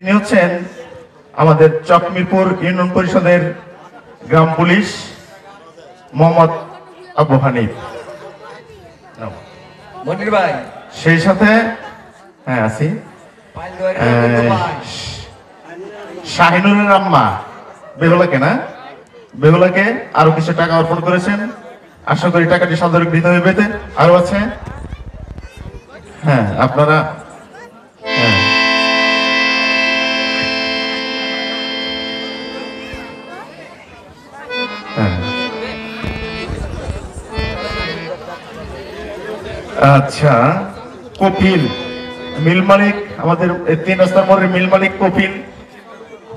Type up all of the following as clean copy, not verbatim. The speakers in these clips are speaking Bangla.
তিনি হচ্ছেন আমাদের চকমিরপুর ইউনিয়ন পরিষদের গ্রাম পুলিশ মোহাম্মদ আবু হানিফ। মনির ভাই সেই সাথে হ্যাঁ আছি শাহিনুরের আম্মা বেহুলাকে না বেহুলাকে আরো কিছু টাকা অর্পণ করেছেন। আশা করি টাকাটি সাদরে গৃহীত হইবে। আরো আছে হ্যাঁ আপনারা হ্যাঁ আচ্ছা কপিল মিল মালিক আমাদের 3 রাস্তার মোড়ের মিল মালিক কপিল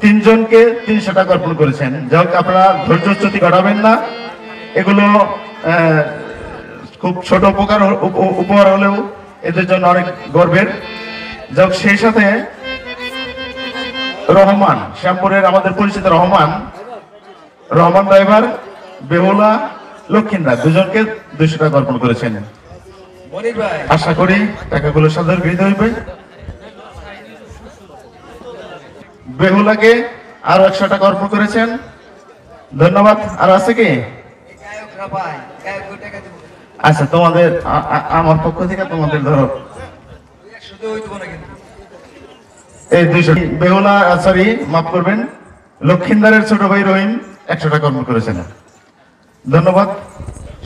তিনজনকে 300 টাকা অর্পণ করেছেন। যাই হোক আপনারা ধৈর্যচ্যুতি ঘটাবেন না, এগুলো খুব ছোট উপহার হলেও এদের জন্য অনেক গর্বের। যাই হোক সেই সাথে রহমান শ্যামপুরের আমাদের পরিচিত রহমান ড্রাইভার বেহুলা লক্ষিন্দর দুজনকে 200 টাকা অর্পণ করেছেন। আশা করি টাকাগুলো সাদরে গৃহীত হইবে। বেহুলাকে আরো 100 টাকা অর্পণ করেছেন, ধন্যবাদ। আর আছে কি? আচ্ছা তোমাদের আমার পক্ষ থেকে তোমাদের ধরো এই 200 বেহুলা সরি মাফ করবেন লক্ষিন্দরের ছোট ভাই রহিম 100 টাকা অর্পণ করেছেন। ধন্যবাদ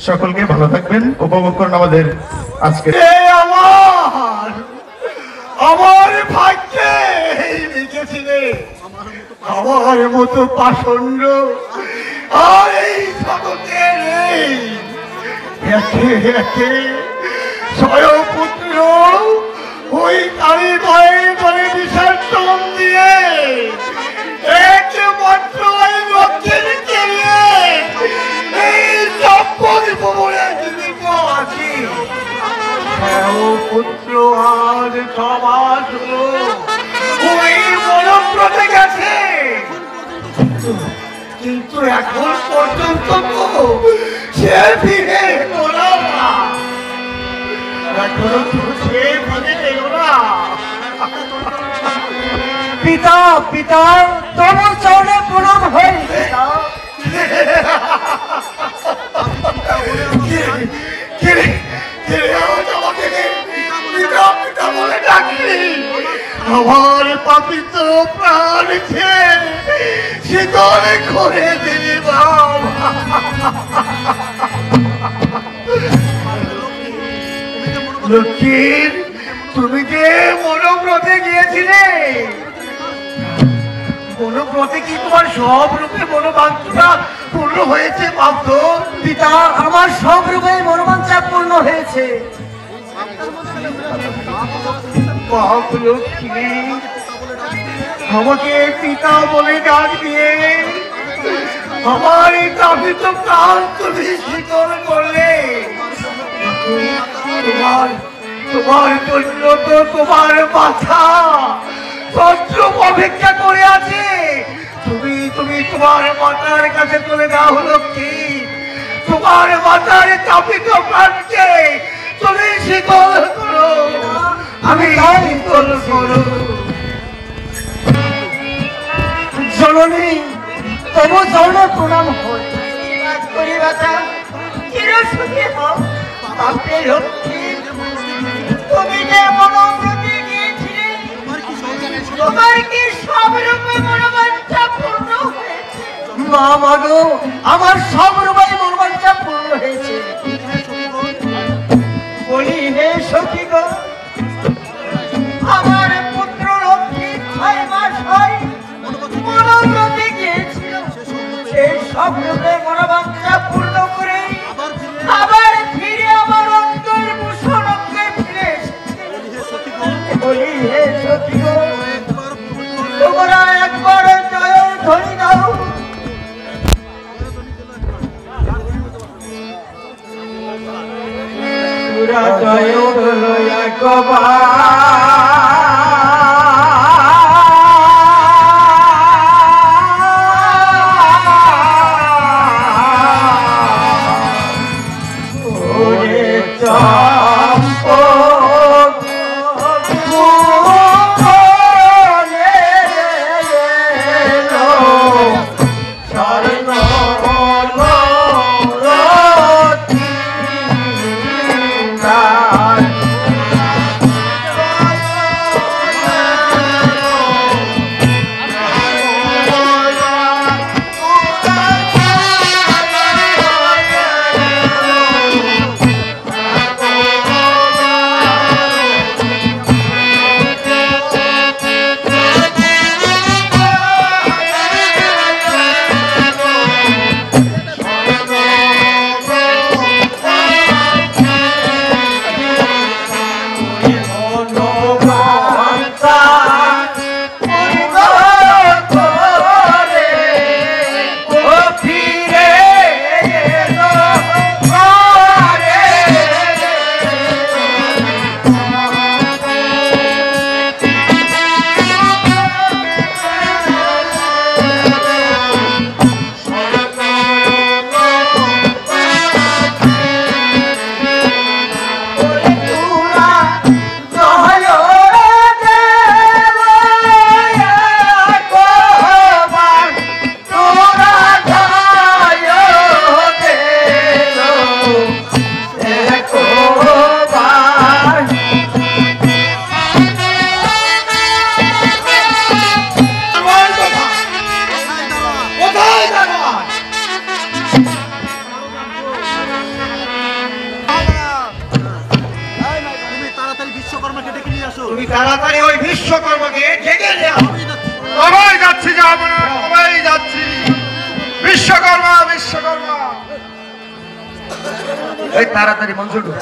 সকলকে, ভালো থাকবেন, উপভোগ করুন আমাদের আজকে আমার ভাগ্যে লিখেছিলে আমার মতো পাষণ্ড আর এই জগতে নেই। একে একে ছয় পুত্র ওই কালী মায়ের বলে বিসর্জন দিয়ে একমাত্র ওই লক্ষ্মীর কেড়ে এই চপ্পল ভবনে জীবিত আছি। পুত্র আর সমাজ ওই মনপ্রতে গেছে, কিন্তু এখন পর্যন্ত সে ফিরে এলো না। এখনো তো সে ফিরে এলো না। পিতা পিতা তোমার চরণে প্রণাম হয়। আমার পাপিত প্রাণ শীতল করে দিলি লক্ষ্মীর, তুমি যে মনোব্রতে গিয়েছিলে, মনোব্রতে কি তোমার সব রূপে মনোবাঞ্ছনা পূর্ণ হয়েছে? বাধ্য পিতা আমার সব রূপে মনোবাঞ্ছা পূর্ণ হয়েছে। লক্ষ্মী আমাকে পিতা বলে ডাক দিয়ে আমার এই কাপিত প্রাণ তুমি শীতল করলে। তোমার জন্য তো তোমার মাথা পত্র অপেক্ষা করে আছে। তুমি তোমার মাতার কাছে চলে দাও লক্ষ্মী, তোমার মাতার কাপিত প্রাণকে তুমি শীতল করো। আমি শীতল করো জননী, তবু চরণে প্রণাম হয়। তুমি যে মনোব্রতে গিয়েছিলে, তোমার কি সব রূপে মনোবাঞ্ছা পূর্ণ হয়েছে? মা মাগো, আমার সব রূপে মনোবাঞ্ছা পূর্ণ হয়েছে। বলি হে সখী গো, আমার পুত্র লক্ষ্মী 6 মাস হয় মনোব্রতে গিয়েছিল, সেই সব রূপে মনোবাঞ্ছা পূর্ণ করে আবার ফিরে আমার অন্তর ভূষণকে ফিরে এসেছে। বলি হে সখী গো, তোমরা একবার জয় ধ্বনি দাও। জয় হলো একবার এই তাড়াতাড়ি মঞ্চ ঢুক।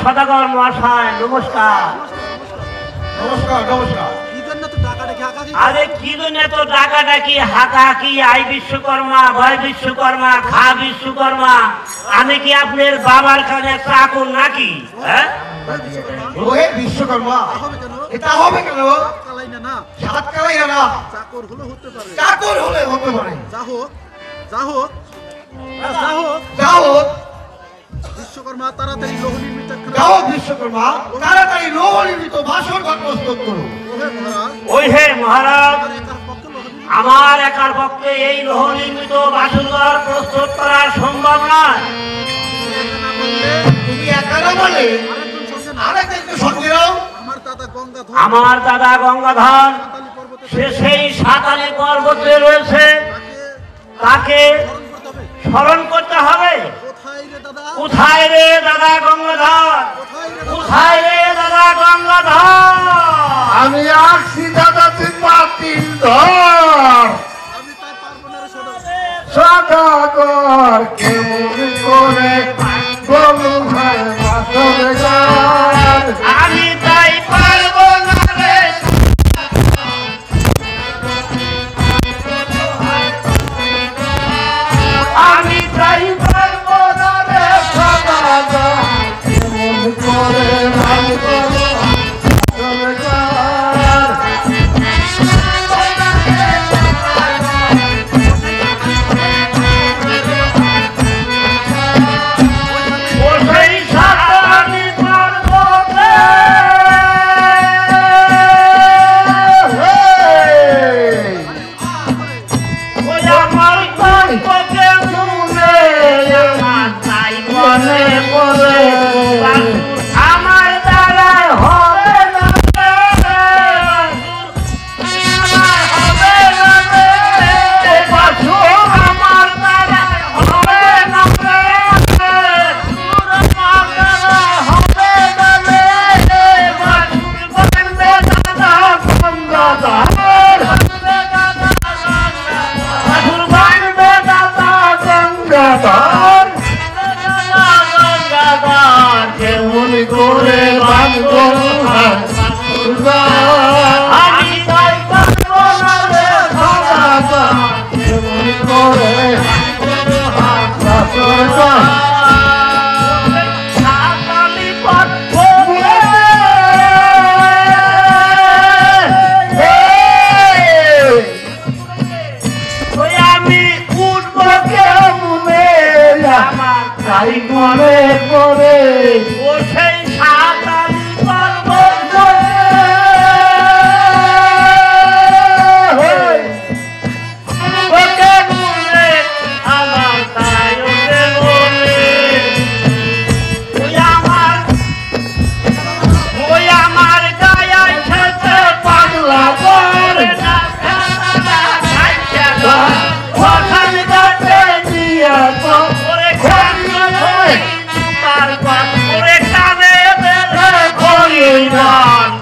সদাগর মহাশয় নমস্কার। নমস্কার নমস্কার। আরে কি জন্য তো ডাকাডাকি হাঁকাহাঁকি? আই বিশ্বকর্মা, ভয় বিশ্বকর্মা, খা বিশ্বকর্মা। আমি কি আপনার বাবার কানে চাকর নাকি? হ্যাঁ, ওহে বিশ্বকর্মা, এটা হবে কেন? সাত কালাই না, চাকর হলে হতে পারে। চাকর হলে হতে পারে। যা হোক যা হোক যা হোক যা হোক বিশ্বকর্মা, তাড়াতাড়ি লৌহ নির্মিত যাও। বিশ্বকর্মা, তাড়াতাড়ি লৌহ নির্মিত বাসর ঘর প্রস্তুত করো। ওই হে মহারাজ, আমার একার পক্ষে এই লৌহ নির্মিত বাসর ঘর প্রস্তুত করা সম্ভব নয়। তুমি একা না বলে আরেকজনকে সঙ্গে নাও। আমার দাদা গঙ্গাধর সে সেই সাতালি পর্বতে রয়েছে, তাকে স্মরণ করতে হবে। কোথায় রে দাদা গঙ্গাধর? কোথায় রে দাদা গঙ্গাধর? আমি আসছি দাদা, তুই পাতিল ধর। সদাগর কেমন করে বলু ভাই বাসর ঘর। আমি তাই পারবো না রে, আমি তাই পারবো না রে সদাগর কেমন করে ভাই বলু বাসর ঘর। ও সেই সাতালি পর্বতে ওই আমার কণ্ঠকে শুনে আমার তাই মনে পড়ে, আমার দ্বারায় হবে না রে, আমার হবে না রে, বাসুর আমার দ্বারায় হবে না রে, আমার দ্বারায় হবে না রে, বাসুর বানবে দাদা গঙ্গাধর। করে বাঁধবো আমি তাই পারবো না রে সদাগর কেমন করে সাতালি পারবো ওই আমি উঠবো কেমনে আমার তাই করে করে ও সেই সাতালি পারবো ওকে বলে আমার তাই ওকে বলে ওই আমার গায়ে খেতে পাগলা করে না খাইছে না ওখান গাছে দিয়া তো ওরে খাইছে তারপর ওরে কানে বেরে করি না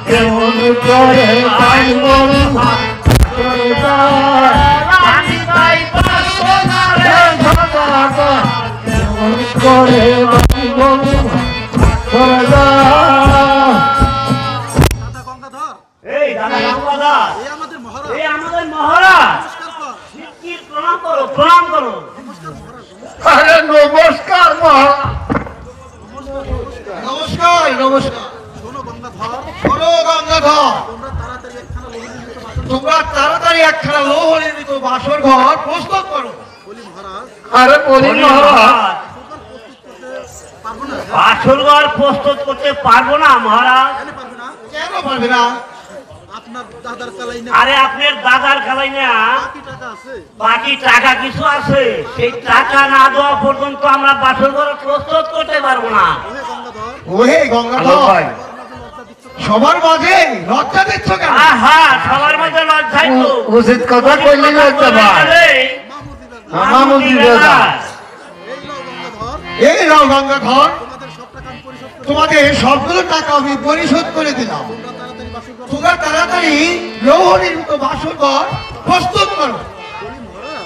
কেমন করে বাঁধবো আমি তাই পারবো না রে সদাগর কেমন করে বাঁধবো দাদা গঙ্গাধর এই দাদা গঙ্গাধর এই আমাদের মহারাজ এই আমাদের মহারাজ নমস্কার কর কি প্রণাম করো প্রণাম করো নমস্কার মহারাজ আরে নমস্কার মহারাজ নমস্কার নমস্কার শোনো গঙ্গাধর তোমরা তাড়াতাড়ি একখানা লৌহ নির্মিত বাসর ঘর প্রস্তুত করো বলি মহারাজ আরে বলি মহারাজ পারবো না বাসরঘর প্রস্তুত করতে পারবো না মহারাজ কেন পারবে না আপনার দাদার কালাই না আরে আপনার দাদার খালাই না বাকি টাকা আছে বাকি টাকা কিছু আছে সেই টাকা না দেওয়া পর্যন্ত আমরা বাসরঘর প্রস্তুত করতে পারবো না ওহে গঙ্গাধর ভাই সবার মাঝে লজ্জা দিচ্ছ কেন আহা সবার মধ্যে লজ্জাই তো উচিত কথা কইলি না একটা ভাই মামুদি দাদা এই নাও গঙ্গাধর তোমাদের সবগুলো টাকা আমি পরিশোধ করে দিলাম তোমরা তাড়াতাড়ি লৌহ নির্মিত বাসর ঘর প্রস্তুত করো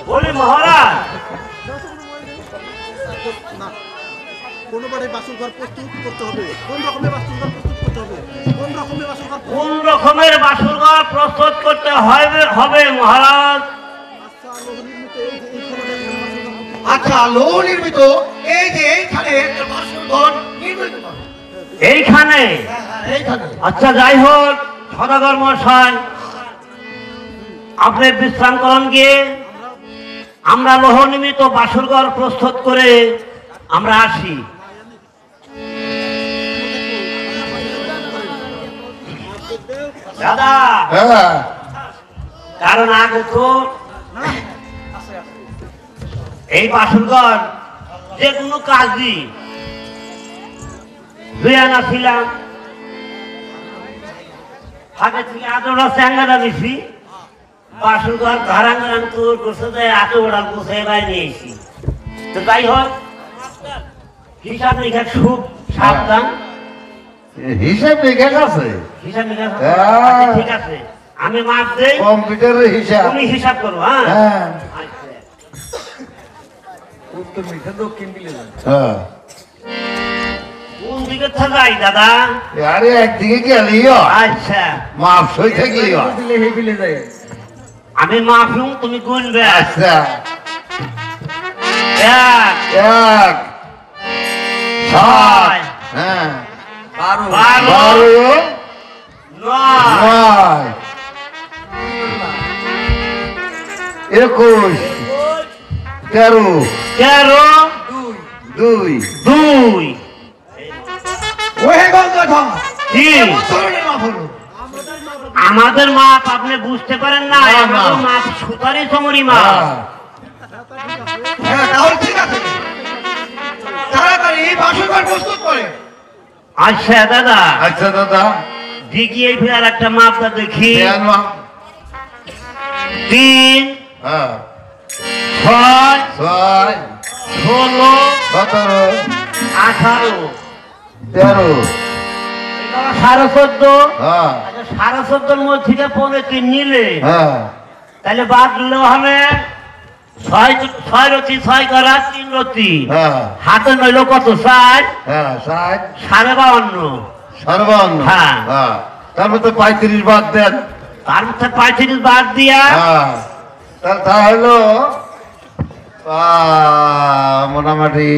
বলি মহারাজ কোনোবারে বাসর ঘর প্রস্তুত করতে হবে কোন রকমের বাসর ঘর প্রস্তুত করতে হবে কোন রকমের বাসর ঘর কোন রকমের বাসরঘর প্রস্তুত করতে হবে মহারাজ আচ্ছা লৌহ নির্মিত এই যে এইখানে একটা বাসর ঘর নির্মিত করো। এইখানে এইখানে আচ্ছা যাই হোক সদাগর মশাই আপনি বিশ্রাম করেন গিয়ে আমরা লৌহ নির্মিত বাসরঘর প্রস্তুত করে আমরা আসি দাদা হ্যাঁ কারণ আগে তো এই বাসরঘর যে কোনো কাজই দুই আনা ছিলাম আগে থেকে এতটা চ্যাঙ্গাটা দিছি বাসরঘর ধারাঙ্গান তোর করছে যে এত ওটা গুছিয়ে বাইরে নিয়েছি তো যাই হোক হিসাব নিকাশ খুব সাবধান হিসাব নিকাশ আছে হিসাব নিকাশ হ্যাঁ। ঠিক আছে আমি মাপ দেই কম্পিউটারের হিসাব তুমি হিসাব করো হ্যাঁ হ্যাঁ আচ্ছা। হ্যাঁ কোন দিকে থাকাই দাদা আরে একদিকে গেলিও আচ্ছা মাপ সই থাকলিও আমি মাফলুম তুমি গুনবে আচ্ছা এক এক ছয় হ্যাঁ বারো বারো নয় নয় 21 13 তেরো 2 দুই ওহে গঙ্গাধর কি কেমন ধরনের মাপ হলো আমাদের মাপ আপনি বুঝতে পারেন না না, না। আমাদের মাপ সুতারি সমরি মাপ হ্যাঁ তাহলে ঠিক আছে তাড়াতাড়ি বাসর ঘর প্রস্তুত করে আচ্ছা দাদা আচ্ছা দাদা দেখিয়ে ফের একটা মাপটা দেখি দেন মাপ 3 হ্যাঁ 6 6 16 17 18 13 সাড়ে 14 হ্যাঁ আচ্ছা সাড়ে 14 মধ্যে থেকে 15 কি নিলে হ্যাঁ তাহলে বাদ দিলে হবে ছয় রতি 6 করা 3 রতি হ্যাঁ হাতে নইল কত 4 হ্যাঁ 60 52 52 হ্যাঁ। হ্যাঁ তারপর তো 35 বাদ দেন তার মধ্যে 35 বাদ দিয়া হ্যাঁ তা হলো মোটামুটি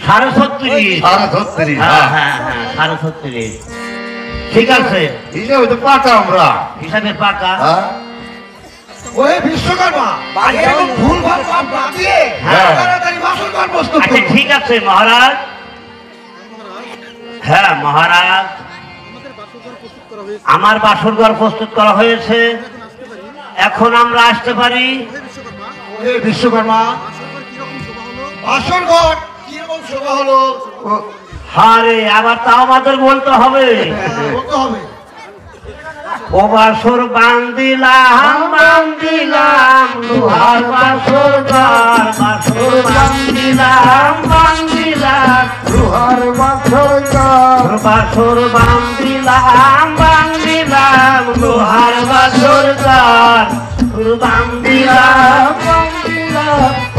36.5 36 হ্যাঁ হ্যাঁ হ্যাঁ 36.5 ঠিক আছে হিসাবে তো পাকা আমরা হিসাবে পাকা হ্যাঁ ওই বিশ্বকর্মা এরকম ভুলভাল কাম না দিয়ে হ্যাঁ। তাড়াতাড়ি বাসর ঘর প্রস্তুত আচ্ছা করুন। ঠিক আছে মহারাজ হ্যাঁ মহারাজ আমার বাসরঘর প্রস্তুত করা হয়েছে এখন আমরা আসতে পারি ওহে বিশ্বকর্মা বাসর ঘর কিরকম শোভা হলো আরে আবার তাও আমাদের বলতে হবে বলতে হবে ও বাসর বান্দিলাম লোহার বাসর ঘর বাসর বান্দিলাম রুহার বাসর ঘর বাসর বান্দিলাম লোহার বাসর ঘর বান্দিলাম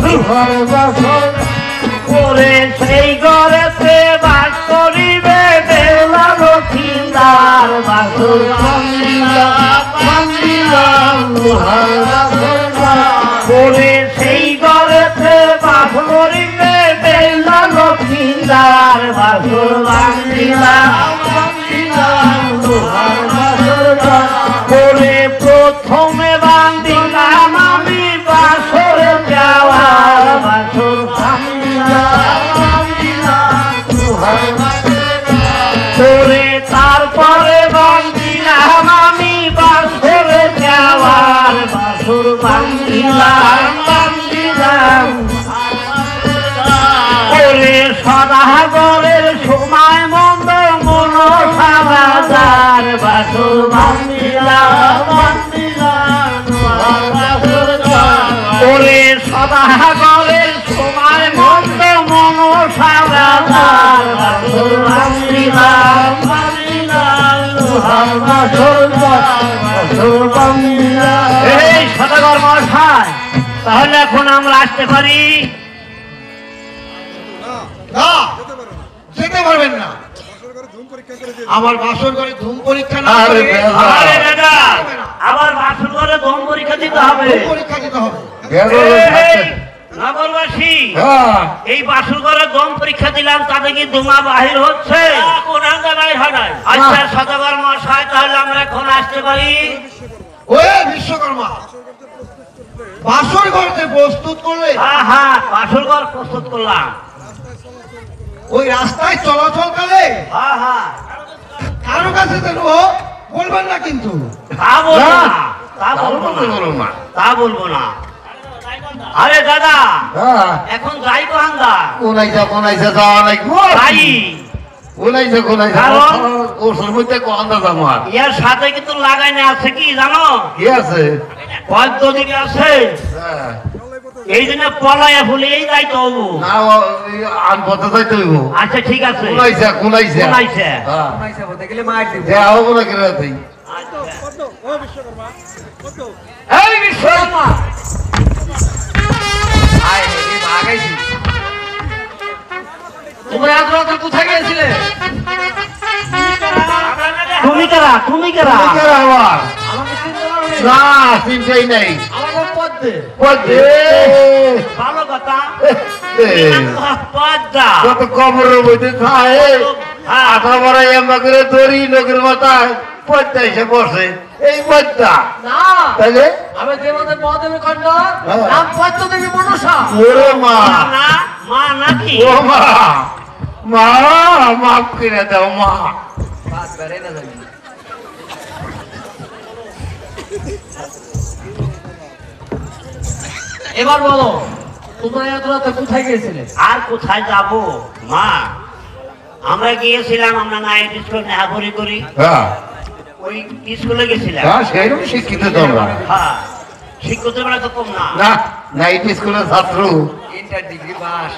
রুহার বাসর করে সেই ঘরেতে বাস করিবে বেলা লক্ষিন্দার বাসর রুহার বাসর করে সেই ঘরেতে বাস করিবে বেলা লক্ষিন্দার বাসর বান্দিলাম করে প্রথমে বান্দিলাম আমি বাসরে যাওয়ার বাসর করে তারপরে বান্দিলাম আমি বাসরে যাওয়ার বাসর বান্দিলাম করে সদাগরের সময় মন্দ মন সাবাজার বাসর বান্দিলাম করে সদাগরের সময় মন্দ মন সাবাজার বাসর বান্দিলাম এই সদাগর মশাই তাহলে এখন আমরা আসতে পারি না যেতে পারবেন না আমার বাসর ঘরে ধুম পরীক্ষা না আরে করে বেলা। আরে দাদা আবার বাসর ঘরে দম পরীক্ষা দিতে হবে ধুম পরীক্ষা দিতে হবে এই নগরবাসী হ্যাঁ এই বাসর ঘরে দম পরীক্ষা দিলাম তাতে কি ধোঁয়া বাহির হচ্ছে কোন আন্দা বাহির হয় নাই আচ্ছা সদাগর মশাই তাহলে আমরা এখন আসতে পারি ওহে বিশ্বকর্মা বাসর ঘরতে প্রস্তুত করলে হ্যাঁ হ্যাঁ বাসর ঘর প্রস্তুত করলাম ওই রাস্তায় চলাচলকালে হ্যাঁ হ্যাঁ কারো কাছে যেন বলবেন না কিন্তু তা বলবো না তা তার বলবো মধ্যে না বলুন না তা বলবো না আরে দাদা হ্যাঁ এখন যাই তো হান্দা কোনাইছে যাওয়া নাই যাই কোনাইছে কারণ? ওর মধ্যে কোয়ান্দা জামার ইয়ার সাথে কিন্তু লাগাই না আছে কি জানো কি আছে পদ্ধতি আছে হ্যাঁ এই জন্য পলায়া ফুলে এই যাই তো হবো। না আন পথে যাইতে হইব আচ্ছা ঠিক আছে কোনাইছে কোনাইছে। হ্যাঁ দেয়া হবো না কিনা তুই এই বিশ্বকর্মা তোমরা এত রাতে কোথায় গিয়েছিলে? তুমি কারা তুমি কারা কে আবার আমাকে চিনতে পারোনি? না চিন্তাই নাই আমাকে পথ দে। পদ্মে ভালো কথা এ, পদ্মা কত কবরের মধ্যে থাকে আঠা বড় এমা করে দড়ি নগরের মাথায় পদ্মা এসে বসে এই পদ্মা না, তাইলে আমি দেবদের মহাদেবের খন্ড হ্যাঁ। নাম পদ্মদেবী মনসা। ওরে মা না মা নাকি ও মা মা মাফ করে দাও মা বাদ বেড়ে না যাবি। এবার বলো তোমরা এত রাতে কোথায় গিয়েছিলে? আর কোথায় যাব মা আমরা গিয়েছিলাম আমরা নাইট স্কুল নেহাপুরি করি হ্যাঁ ওই স্কুলে গেছিলাম হ্যাঁ সেইরকম শিক্ষিত তোমরা হ্যাঁ শিক্ষিত বেলা তো কম না না নাইট স্কুলের ছাত্র ইন্টার ডিগ্রি পাস।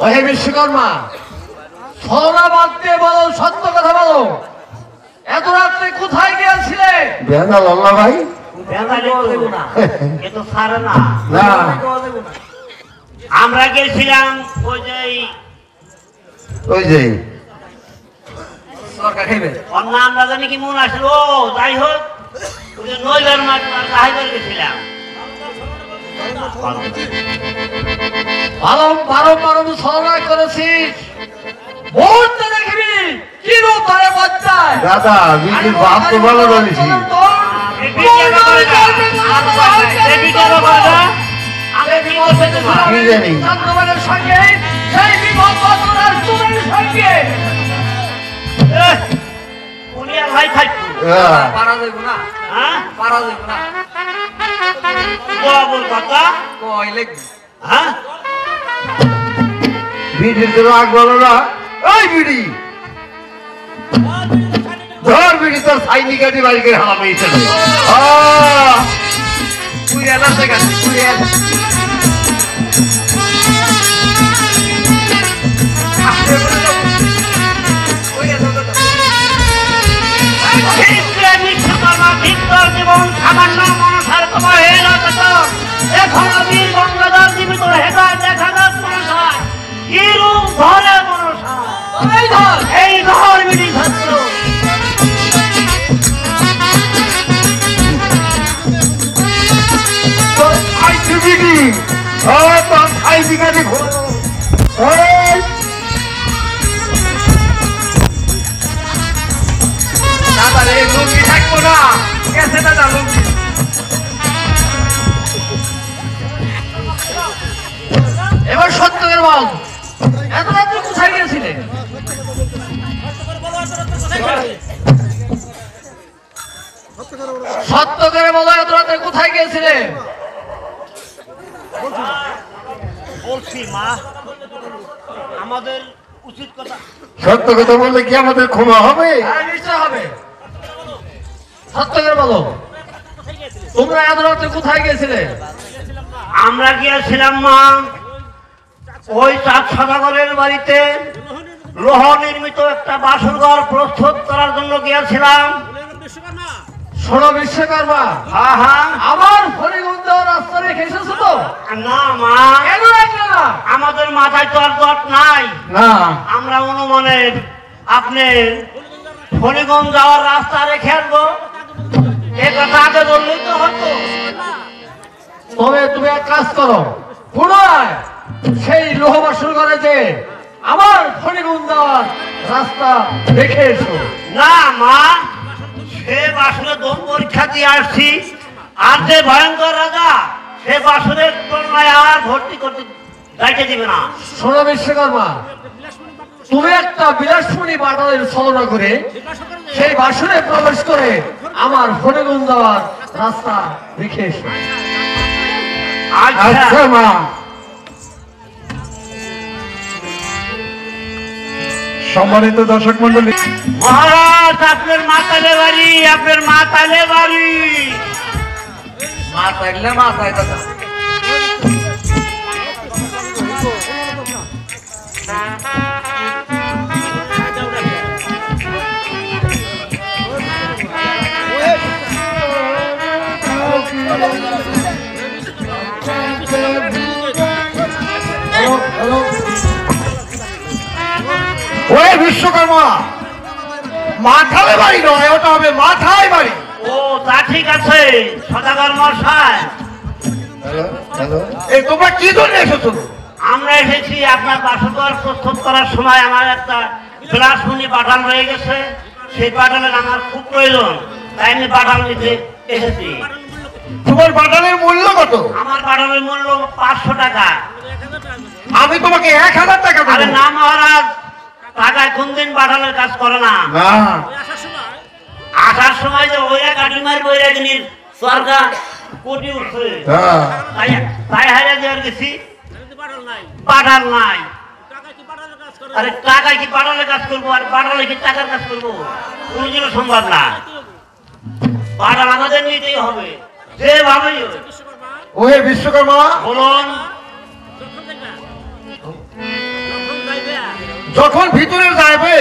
ওহে বিশ্বকর্মা ছড়া বাদ দিয়ে বলো, সত্য কথা বলো, এত রাত্রে কোথায় গিয়েছিলে? বেহাল আল্লাহ ভাই এ তো ছাড়ে না। না আমরা গেছিলাম ওই যে সরকার খাইবে ওর নাম না জানি কি মনে আসলো। যাই হোক ওই যে নইবার মাঠ কাহিবার গেছিলাম। বারো ছড়া করেছিস ভোট দেখবি কি রূপ ধরে বজ্জায় দাদা বিজুর বাপ তো ভালো জানিস কি জানি চন্দ্রবানের সঙ্গে সেই বিপদ বদলার চুরের সঙ্গে উনিয়ার ভাই থাকতো পারা যাইব না হ্যাঁ পারা যাইব না বাবুর কথা কই লাগবে হ্যাঁ বিড়ির তো রাগ বলো না ওই বিড়ি ধর বিড়ি তোর সাইনি কাটি বাড়ি করে হালা মেয়েছে তুই এলার জায়গা তুই জীবন সামান্য মনসার তোমার হয়ে রয়েছে। এখন আমি গঙ্গাধর জীবিত হেদায় দেখা যাক মনসা কি রূপ ধরে মনসা এই ধর বিড়ি ছাত্র বিড়ি তোর সাইনি কাটি দাদা রে লুঙ্গি থাকবো না গেছে দাদা লুঙ্গি এবার সত্যের বল এত রাত্রে কোথায় গিয়েছিলে সত্য করে বলো এত রাত্রে কোথায় গিয়েছিলে বলছি মা আমাদের উচিত কথা সত্য কথা বললে কি আমাদের ক্ষমা হবে হ্যাঁ নিশ্চয় হবে সত্য করে বলো তোমরা এত রাত্রে কোথায় গিয়েছিলে আমরা গিয়েছিলাম মা ওই চাঁদ সদাগরের বাড়িতে লোহ নির্মিত একটা বাসরঘর প্রস্তুত করার জন্য গিয়েছিলাম। শোনো বিশ্বকর্মা হ্যাঁ হ্যাঁ আমার ফরিগঞ্জ রাস্তা রেখে এসেছো তো না মা কেন রাখলে না আমাদের মাথায় তো আর জট নাই। না আমরা অনুমানে আপনি ফরিগঞ্জ যাওয়ার রাস্তা রেখে আসবো এ কথা আগে বললেই তো হতো। তবে তুমি এক কাজ করো পুনরায় সেই লোহবাসুর ঘরে যে আমার ফরিগঞ্জ যাওয়ার রাস্তা রেখে এসো না মা সে বাসুরে দম পরীক্ষা দিয়ে আসছি আর যে ভয়ঙ্কর রাজা সে বাসুরের তুলনায় আর ভর্তি করতে যাইতে দিবে না। শোনো বিশ্বকর্মা তুমি একটা বিলাসমণি বাটালের ছলনা করে সেই বাসনে প্রবেশ করে আমার ফরিগঞ্জ যাওয়ার রাস্তা রেখে এসো আচ্ছা মা সম্মানিত দর্শক মন্ডলী মহারাজ আপনার মাতালে বাড়ি আপনার মাতালে বাড়ি মাথায় গেলে মাথায় দাদা ওই বিশ্বকর্মা মাথায় বাড়ি নয় ওটা হবে মাথায় বাড়ি ও তা ঠিক আছে সদাগর মশাই এই তোমরা কি জন্য এসেছো আমরা এসেছি আপনার বাসঘর প্রস্তুত করার সময় আমার একটা বিলাসমণি পাঠান রয়ে গেছে সেই পাঠানের আমার খুব প্রয়োজন তাই আমি পাঠান নিতে এসেছি। তোমার বাটানের মূল্য কত আমার পাঠানের মূল্য 500 টাকা। আমি তোমাকে 1000 টাকা আরে দেবো না মহারাজ টাকায় কোনদিন পাঠানের কাজ করে না। না আসার সময় যে ওইরা কাটিমার বইরা জিনিস সরকার কোটি উঠছে হ্যাঁ তাই তাই হাইরা দেওয়ার গেছি পাঠাল নাই। আরে টাকায় কি পাঠালে কাজ করবো আর পাঠালে কি টাকার কাজ করবো কোনদিনও সম্ভব না। পাঠাল আমাদের নিতেই হবে যেভাবেই হোক। ওহে বিশ্বকর্মা বলুন যখন ভিতরে যাবে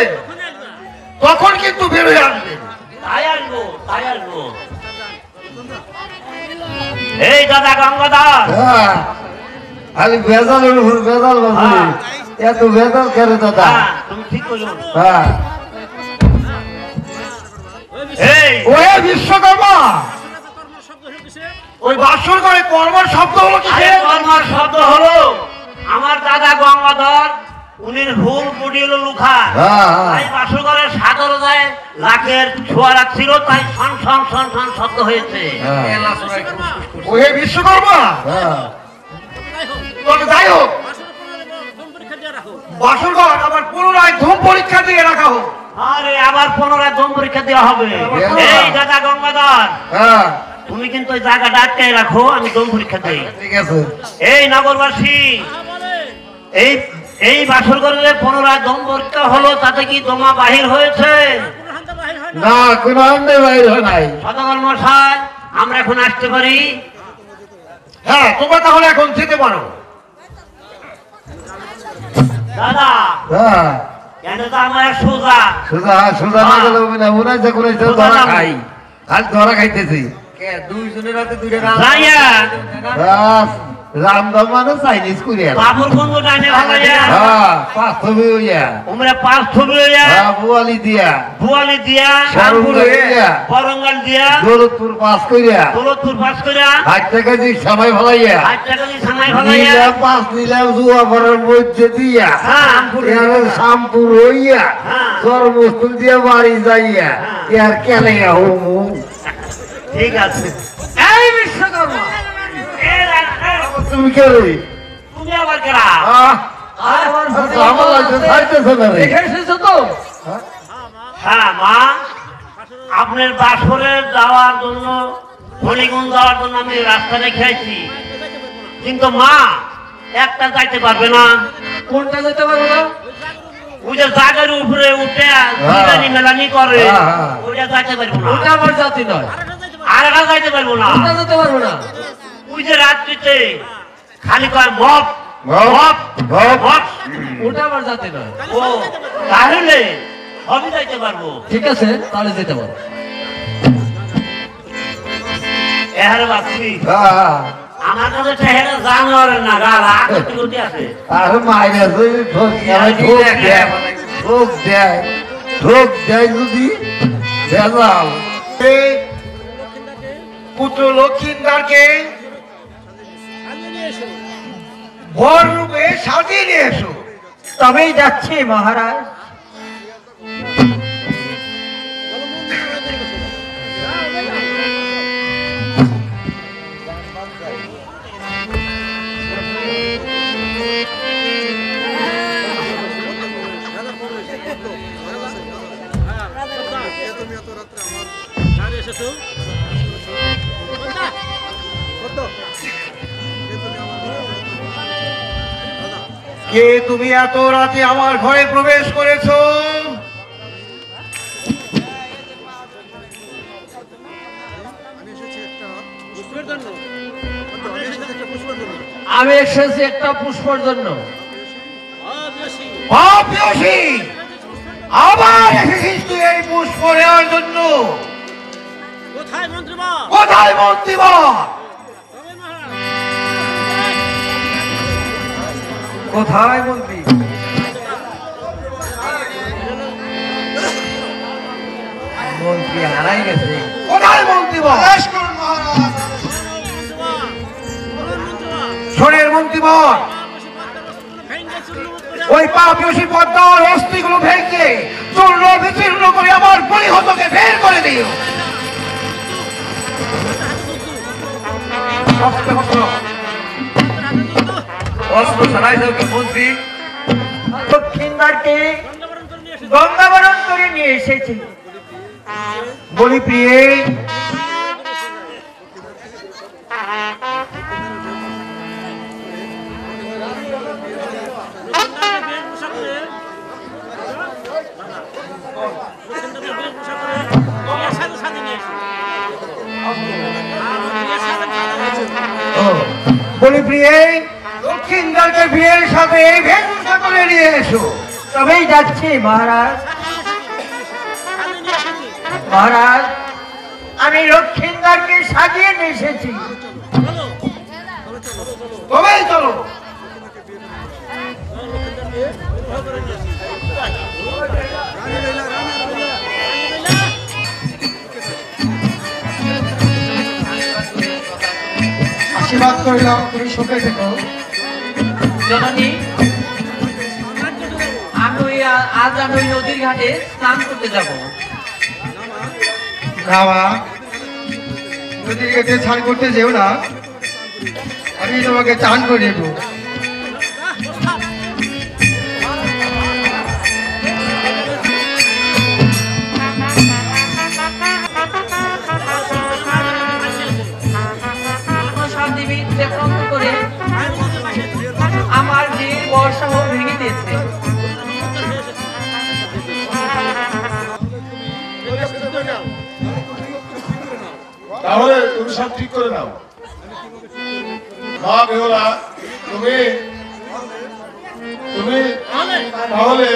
তখন কিন্তু বেরোয় আসবে তাই আসবো তাই আসবো। এই দাদা গঙ্গাধর হ্যাঁ খালি বেজালের উপর বেজাল বাজে এত বেজাল করে দাদা তুমি ঠিক করো হ্যাঁ এই ওই বিশ্বকর্মা ওই বাসর করে কর্মর শব্দ হলো কি আরে কর্মার শব্দ হলো আমার দাদা গঙ্গাধর উনির হুল বডি হলো লুখা তাই বাসুঘরের সাদর যায় লাখের ছোঁয়া রাখছিল তাই সন সন সন সন শব্দ হয়েছে ওই বিশ্বকর্মা তবে যাই হোক বাসর ঘর আবার পুনরায় ধূম পরীক্ষা দিয়ে রাখা হোক আরে আবার পুনরায় দম পরীক্ষা দেওয়া হবে এই দাদা গঙ্গাধর তুমি কিন্তু ওই জায়গাটা আটকায় রাখো আমি দম পরীক্ষা দেই ঠিক আছে এই নগরবাসী এই এই বাসর ঘরে পুনরায় দম পরীক্ষা হলো তাতে কি দমা বাহির হয়েছে না কোনো আন্দে বাইর হয় নাই সদাগর মশাই আমরা এখন আসতে পারি হ্যাঁ তোমরা তাহলে এখন যেতে পারো দাদা হ্যাঁ কেন তো আমার সোজা সুজা সুজা না গেলে না উনা যে করে ধরা খাই আর ধরা খাইতেছি দুইজনের হাতে দুইটা রাইয়া বাস রামদম মানে চাইনিজ কুরিয়ার বাবুর বন্ধু ডাইনে ভালাইয়া হ্যাঁ পাঁচ ছবি হইয়া উমরা পাঁচ ছবি হইয়া হ্যাঁ বুয়ালি দিয়া বুয়ালি দিয়া শারপুর হইয়া বরঙ্গাল দিয়া দৌলতপুর পাস করিয়া দৌলতপুর পাস করিয়া 8 টাকা দিয়ে সামাই ফলাইয়া 8 টাকা দিয়ে সামাই ভালাইয়া নিলাম 5 নিলাম জুয়া ভরার মধ্যে দিয়া শামপুর হইয়া সর্বস্তুল দিয়া বাড়ি যাইয়া ইয়ার কেলে হুমু ঠিক আছে এই বিশ্বকর্মা তুমি কে রে তুমি আবার কেরা আমার লাগছে খাইতেছে না রে এসেছো তো হ্যাঁ মা আপনার বাসরে যাওয়ার জন্য ফণিগুণ যাওয়ার জন্য আমি রাস্তা রেখেছি কিন্তু মা একটা যাইতে পারবে না কোনটা যেতে পারবো না ওই যে জাগের উপরে উঠে মেলানি মেলানি করে ওইটা যাইতে পারবো না ওটা আমার জাতি নয় আর একটা যাইতে পারবো না ওটা যেতে পারবো না ওই যে রাত্রিতে খালি কয় মপ মপ মপ ওটা আমার জাতি নয় ও তাহলে সবই যাইতে পারবো ঠিক আছে তাহলে যেতে পারবো এহারে বাচ্চি হ্যাঁ আমার কাছে ঠেহেরা জানোয়ারের না গা রাখতে করতে আছে আর মাইরে ঠোক দেয় যদি ভেজাল পুত্র লক্ষিন্দারকে বর রূপে সাজিয়ে নিয়ে এসো তবেই যাচ্ছি মহারাজ কে তুমি এত রাতে আমার ঘরে প্রবেশ করেছো আমি এসেছি একটা পুষ্পর জন্য অপ্রিয়সী আবার এসেছিস তুই এই পুষ্প নেওয়ার জন্য কোথায় মন্ত্রীবর কোথায় মন্ত্রীবর কোথায় মন্ত্রী মন্ত্রী হারাই গেছে কোথায় মন্ত্রীবর শোনের মন্ত্রীবর ওই পাপিয়সী পদ্মার অস্থিগুলো ভেঙে চূর্ণ বিচূর্ণ করে আমার বলিহতকে বের করে দিও অস্ত্র ছাড়াই যাও কি মন্ত্রী দক্ষিণদারকে গঙ্গাবরণ করে নিয়ে এসেছি বলি প্রিয়ে বলি প্রিয়ে দক্ষিণদারকে বিয়ের সাথে ভেষভূষা করে নিয়ে এসো তবেই যাচ্ছি মহারাজ মহারাজ আমি লক্ষিণদারকে সাজিয়ে নিয়ে এসেছি তবেই চলো। আশীর্বাদ করিলাম, তুমি সুখে থেকো। জননী, আজ আমি ওই নদীর ঘাটে স্নান করতে যাব। না মা, নদীর ঘাটে স্নান করতে যেও না, আমি তোমাকে চান করে দেবো। করে আমার বিয়ের বর্ষা ভেঙে দিয়েছে। তাহলে তুমি সব ঠিক করে নাও। মা বেহুলা, তুমি তাহলে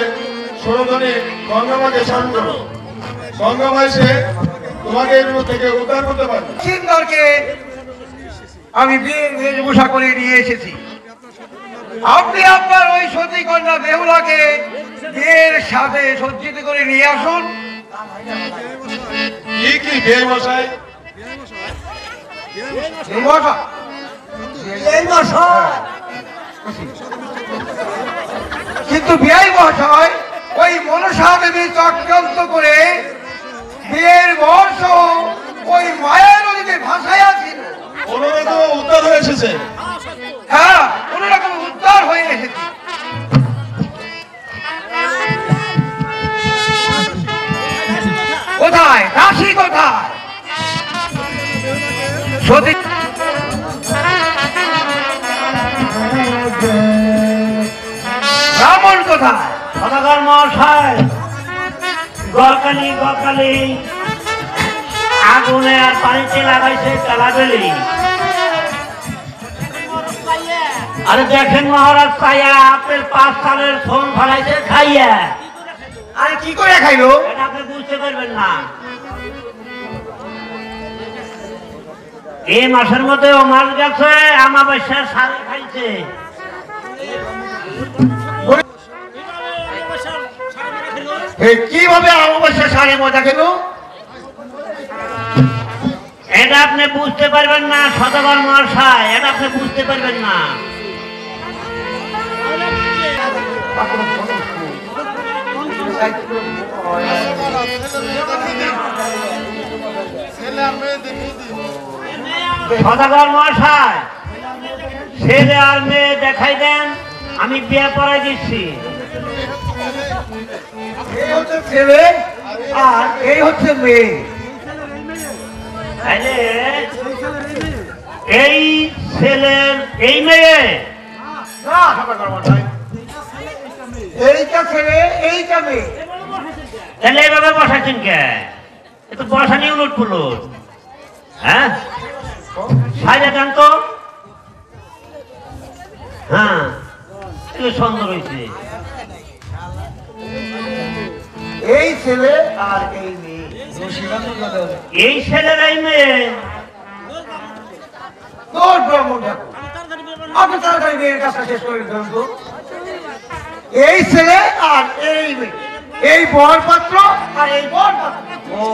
সরোদনে গঙ্গামাকে স্মরণ করো। গঙ্গামা এসে তোমাকে এর থেকে উদ্ধার করতে পারবে। সিন্দরকে আমি বিয়ের বেশভূষা করে নিয়ে এসেছি। আপনি আপনার ওই সতী কন্যা বেহুলাকে বিয়ের সাথে সজ্জিত করে নিয়ে আসুন। কি বিয়ে মশাই? কিন্তু বিয়ে মহাশয়, ওই মনসা দেবী চক্রান্ত করে বিয়ের বর্ষ ওই মায়া নদীতে ভাসাইয়াছিল। কোনোরকম উদ্ধার হয়ে এসেছে। হ্যাঁ, কোনোরকম উদ্ধার হয়ে এসেছে। কোথায় দাসী, কোথায় সতী? ব্রাহ্মণ কোথায়? সদাগর মহাশয়, গকালি আগুনে আর পানিতে লাগাইছে কালাবেলি। আরে দেখেন মহারাজ, পাইয়া আপেল 5 সালের ফোন ফলাইছে খাইয়া। আরে কি করে খাইলো? এটা আপনি বুঝতে পারবেন না। এই মাসের মধ্যে ও মাছ গেছে, আমাবস্যার সারে খাইছে। কিভাবে অমাবস্যা সারে মজা খেলো? এটা আপনি বুঝতে পারবেন না সদাগর মহাশয়, এটা আপনি বুঝতে পারবেন না। সদাগর মহাশয়, ছেলে আর মেয়ে দেখাই দেন, আমি বিয়ে পড়াই দিচ্ছি। এই হচ্ছে ছেলে আর এই হচ্ছে মেয়ে। তাইলে এই ছেলের এই মেয়ে, না সদাগর মশাই, এইটা ছেলে এইটা মেয়ে। তাহলে এইভাবে বসাচ্ছেন কে? এ তো বসা নিয়ে উলট পুলট। হ্যাঁ, সাজা দেন তো। হ্যাঁ, একটু সুন্দর হয়েছে। এই ছেলে আর এই মেয়ে। এই ছেলের এই মেয়ে। তোর ব্রাহ্মণ ঠাকুর, আপনি তাড়াতাড়ি মেয়ের কাজটা শেষ করে দেন তো। এই ছেলে আর এই মেয়ে, এই বর পাত্র আর এই বর পাত্র। ও,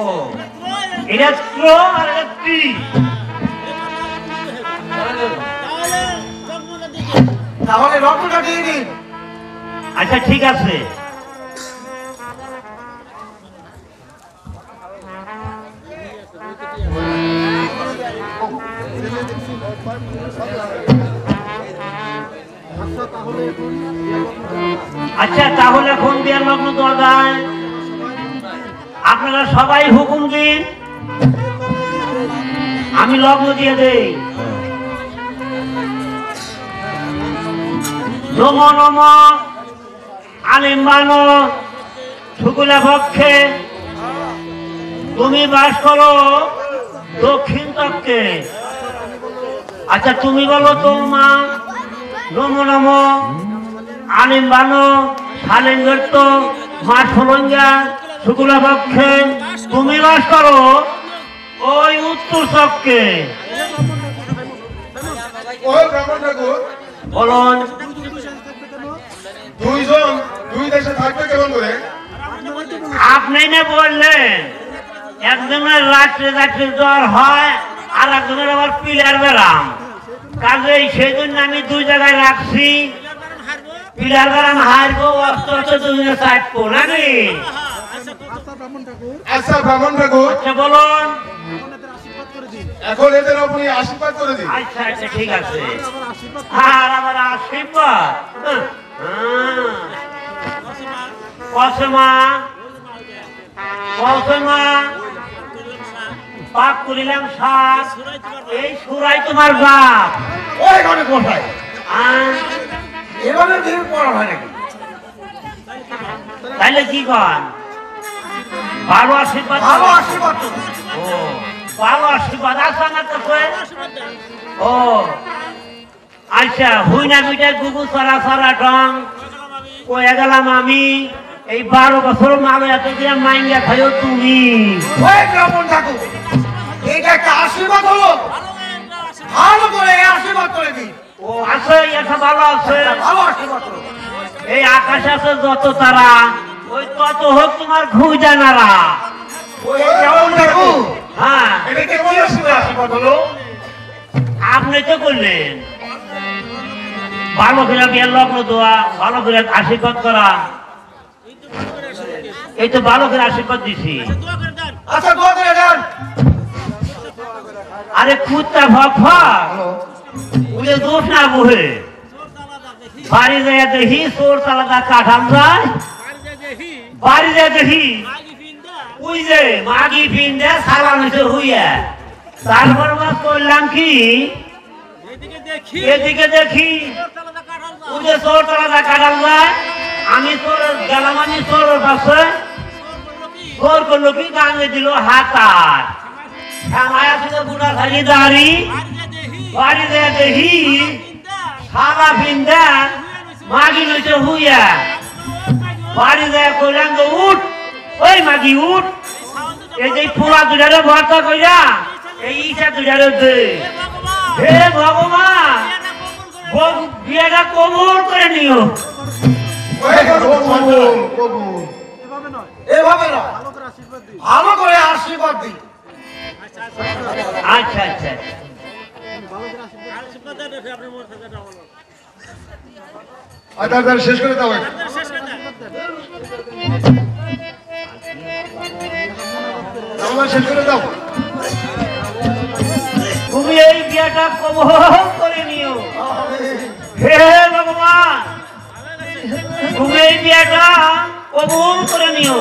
এটা স্ত্রী আর এটা স্ত্রী। তাহলে রত্নটা দিয়ে দিন। আচ্ছা ঠিক আছে। আচ্ছা তাহলে এখন বিয়ার লগ্ন দেওয়া যায়। আপনারা সবাই হুকুম দিন, আমি লগ্ন দিয়ে দেই। নম নম আলিম্বান শুকুলা পক্ষে, তুমি বাস করো দক্ষিণ তক্ষে। আচ্ছা তুমি বলো তো মা। নম নম আলিম্বান শালিঙ্গত্ব মা সোলঙ্গা শুকুলা পক্ষে, তুমি বাস করো ওই উত্তর চক্কে। ও ব্রাহ্মণ ঠাকুর বলুন। দুইজন দুই দেশে থাকবে কেমন করে? আপনি না বললেন একজনের রাত্রে রাত্রে জ্বর হয় আর একজনের আবার পিলার বেরাম, কাজে সেই জন্য আমি দুই জায়গায় রাখছি। পিলার বেরাম হারবো, অস্ত্র অস্ত্র দুজনে চাটবো নাকি? আচ্ছা ব্রাহ্মণ ঠাকুর, আচ্ছা বলুন। এখন এদের আপনি আশীর্বাদ করে দিন। আচ্ছা আচ্ছা ঠিক আছে। আর আমার আশীর্বাদ কসমা কসমা পাক করিলাম শাক, এই সুরাই তোমার বাপ। ওই ঘরে কোথায় আহ, এভাবে দিন পড়া হয় নাকি? তাইলে কি কন? ভালো আশীর্বাদ। ভালো আশীর্বাদ তো। ও ভালো আশীর্বাদ আছে আমার কাছে। ও আচ্ছা, হুই না দুইটা গুগু সারা সারা ডং কয়ে গেলাম আমি। এই 12 বছর মাল এত দিয়ে মাইঙ্গা খাইও তুমি। ওই ব্রাহ্মণ ঠাকুর, এইটা একটা আশীর্বাদ হলো, ভালো করে আশীর্বাদ করে দিন। ও আছে, এটা ভালো আছে। ভালো আশীর্বাদ হলো। এই আকাশে আছে যত তারা, ওই তত হোক তোমার ঘুষ জানারা। ওই ব্রাহ্মণ ঠাকুর, হ্যাঁ এটা কি আশীর্বাদ হলো? আপনি তো করলেন ভালো করে বিয়ের লগ্ন দেওয়া, ভালো করে আশীর্বাদ করা। এই তো ভালো করে আশীর্বাদ দিছি। আচ্ছা দোয়া করে দেন। আরে কুত্তা ভক ভক উলে দোষ না বহে, বাড়ি যায় দেখি চোর চালাদা কাঠাম যায়, বাড়ি যায় দেখি ওই যে মাগি পিন্ডে সালান হয়েছে হইয়া। তারপর করলাম কি, এদিকে দেখি ওই যে চোর চালাদা কাঠাম যায়। আমি চোর গেলাম, আমি চোরের পাশে। চোর করলো কি, গাঙে দিল হাতার ঠাঙায় ছিল বুড়া থাকি দাঁড়ি। বাড়ি যায় দেখি সাদা পিন্ডা মাগি লইছে হুইয়া। বাড়ি যায় কইলাম তো উঠ, ওই মাগি উঠ, এই যে পোলা দুটারে ভর্তা কইরা এই ইটা দুটারে দে। হে ভগবান, বিয়েটা কবুল করে নিও। এভাবে না, ভালো করে আশীর্বাদ দিন। আচ্ছা আচ্ছা আচ্ছা শেষ করে দাও। শেষ করে দাও। তুমি এই বিয়েটা কবুল করে নিও। হে ভগবান, তুমি এই বিয়েটা কবুল করে নিও।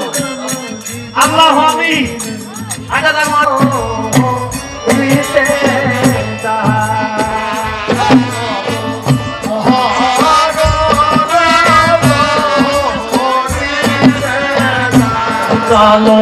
আল্লাহ আমিন। আচ্ছা তার মা চলো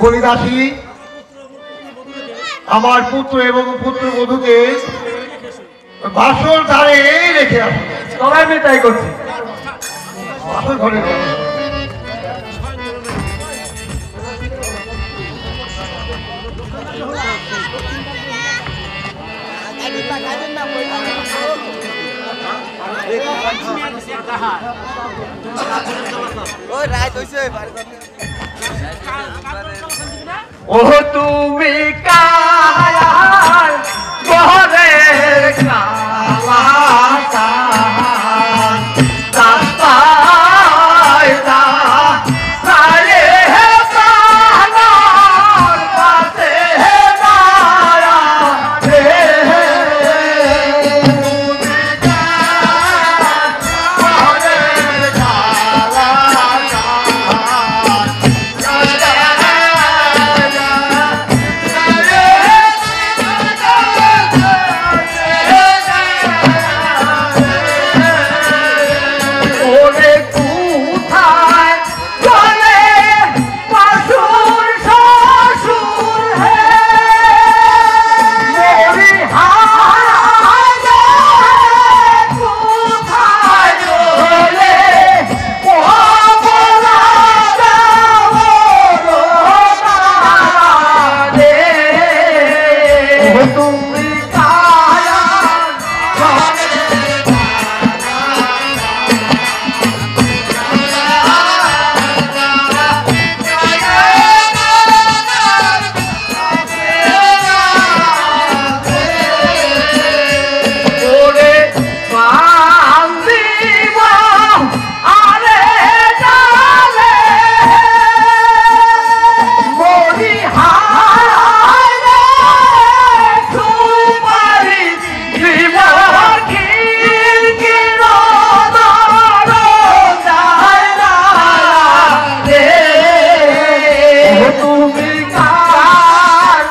বলিদাসী, আমার পুত্র এবং পুত্রবধূকে বাসর ধারে রেখে আসো। তবে আমি তাই করছি। বাসর ঘরে রাখো। ও তুমি কায়ার ঘরের কালা রাস্তায় দাঁড়িয়ে প্রাণর পাশে দাঁড়া রে। তুমি কায়ার ঘরের কালা ওরে কোথায় চলে বাসুর শ্বশুর হে মরি হায় রে কোথায় চলে ও বলা যাও রে ও তুমি কায়া ওরে বান্দিবা আরে ডালে মরি হায় রে সুপারি জীবন কিরো দরো যায় না রে ও তুমি কার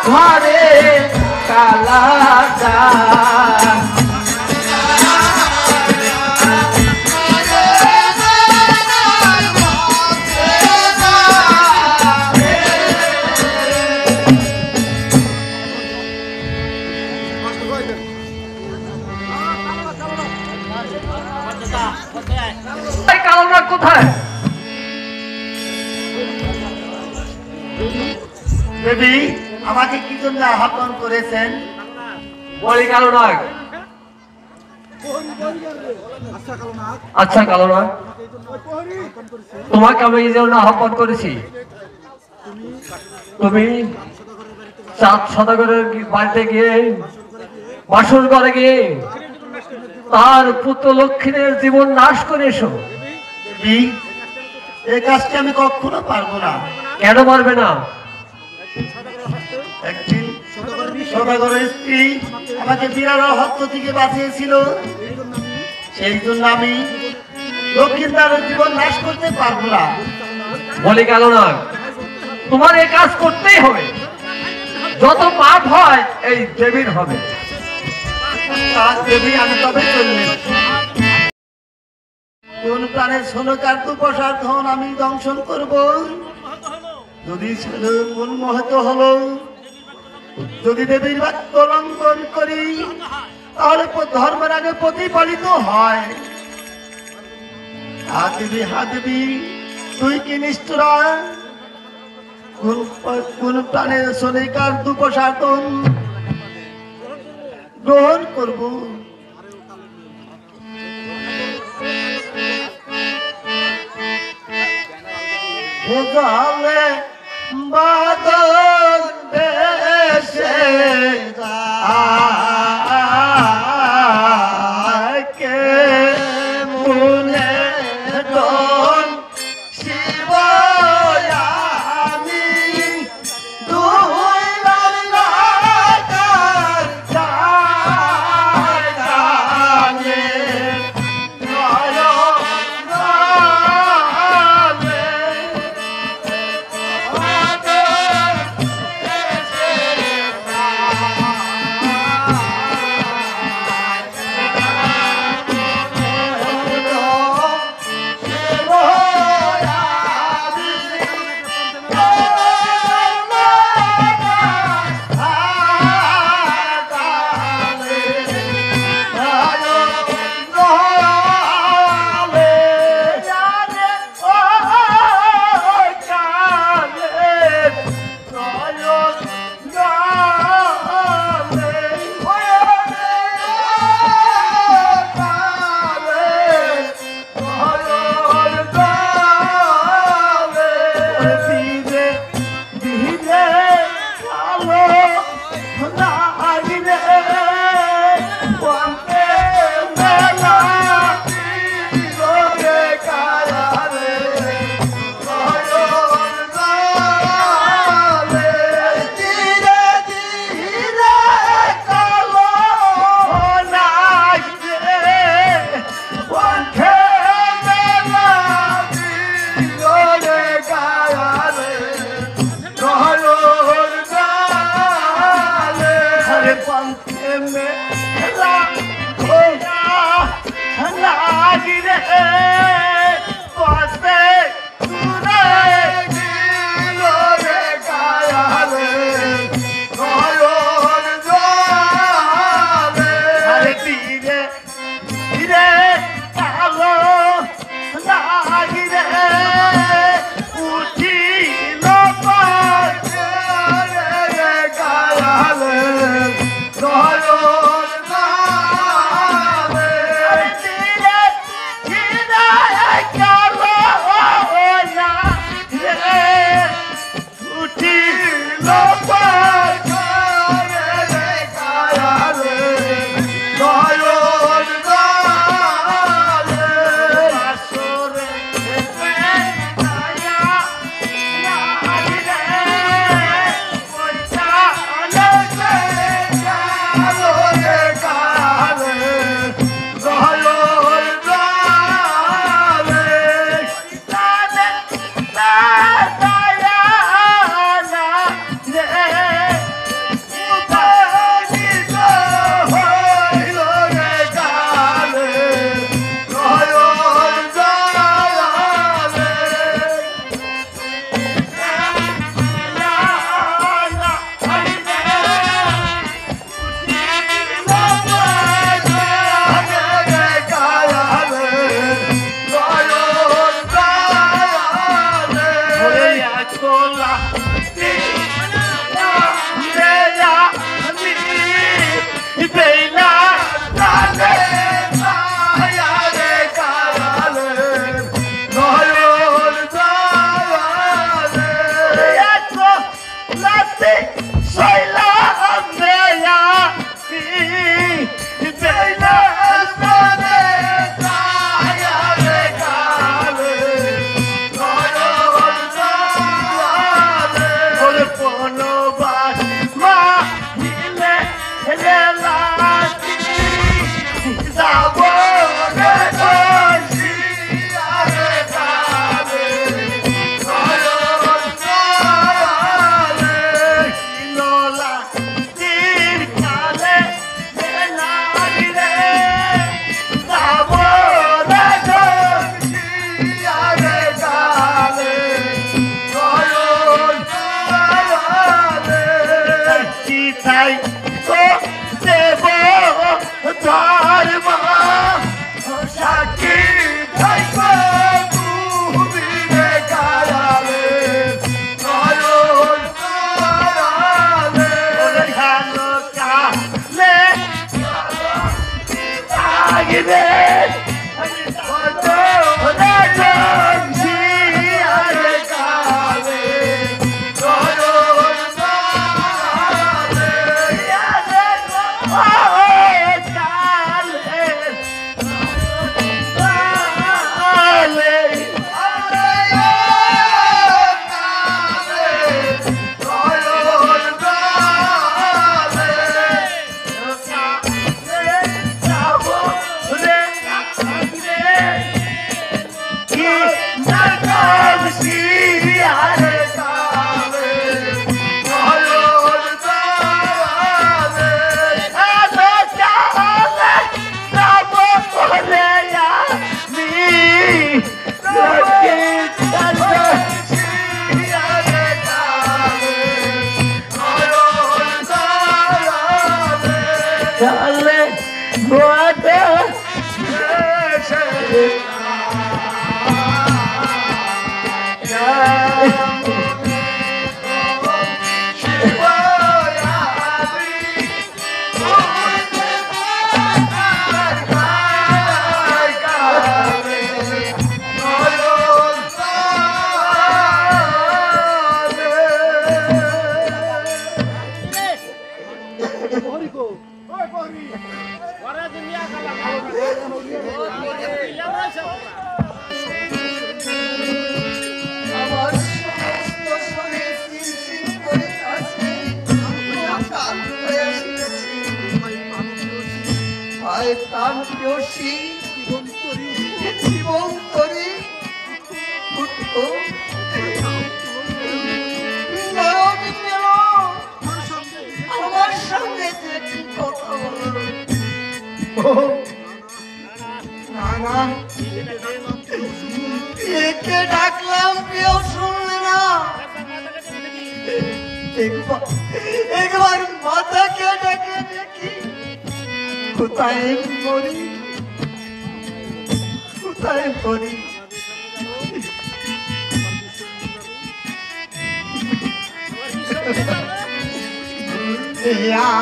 ঘরে কালা কালনা কোথায়? দেবী আমাকে কি জন্য আহ্বান করেছেন? বলি কালো নাগ। আচ্ছা কালো নাগ, তোমাকে আমি এই জন্য আহ্বান করেছি। তুমি চাঁদ সদাগরের বাড়িতে গিয়ে বাসর ঘরে গিয়ে তার পুত্র লক্ষ্মীর জীবন নাশ করে এসো। দেবী এই কাজটি আমি কখনো পারবো না। কেন পারবে না? একদিন সদাগরের স্ত্রী আমাকে বিড়ালের হত্য থেকে বাঁচিয়েছিল, সেই জন্য আমি লক্ষ্মীর জীবন নাশ করতে পারবো না। বলি কালো নাগ, তোমার এই কাজ করতেই হবে। যত পাপ হয় এই দেবীর হবে। দেবী আমি তবে চললেন। কোন প্রাণের সোনকার তুপসার ধন আমি দংশন করব? যদি ছিল কোন মহত হলো, যদি দেবীর বাক্য লঙ্ঘন করি তাহলে ধর্মের আগে প্রতিপালিত হয়। হা দেবী তুই কি নিষ্ঠুরা? কোন প্রাণের সোনিকার দুপসার ধন গ্রহণ করব? ভোগালে বাদল দেশে কে মনে দন শিব আমি দুই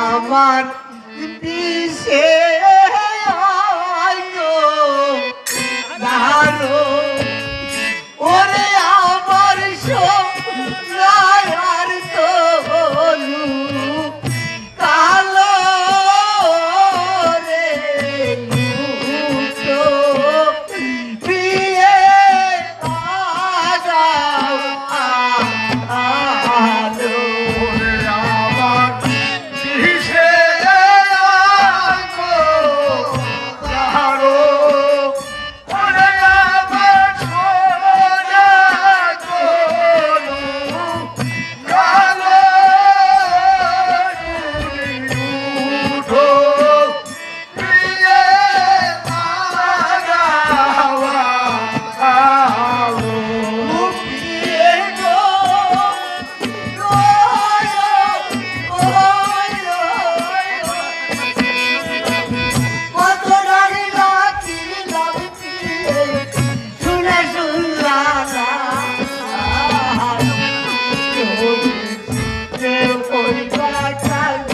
আমার পিছে আয়ো দাঁড়ো ওরে আমার সোনার তনু কালো রে উঠো বিয়ে আগাও আলো আমার কিসে আগো তাহারো ওরে আমার সোনা তনু কালো উঠো প্রিয়ে আগাওয়া আলো বিয়ে গো কত রানী রাখিলাম পিয়ে শুনে শুনলাম পরিবার গালি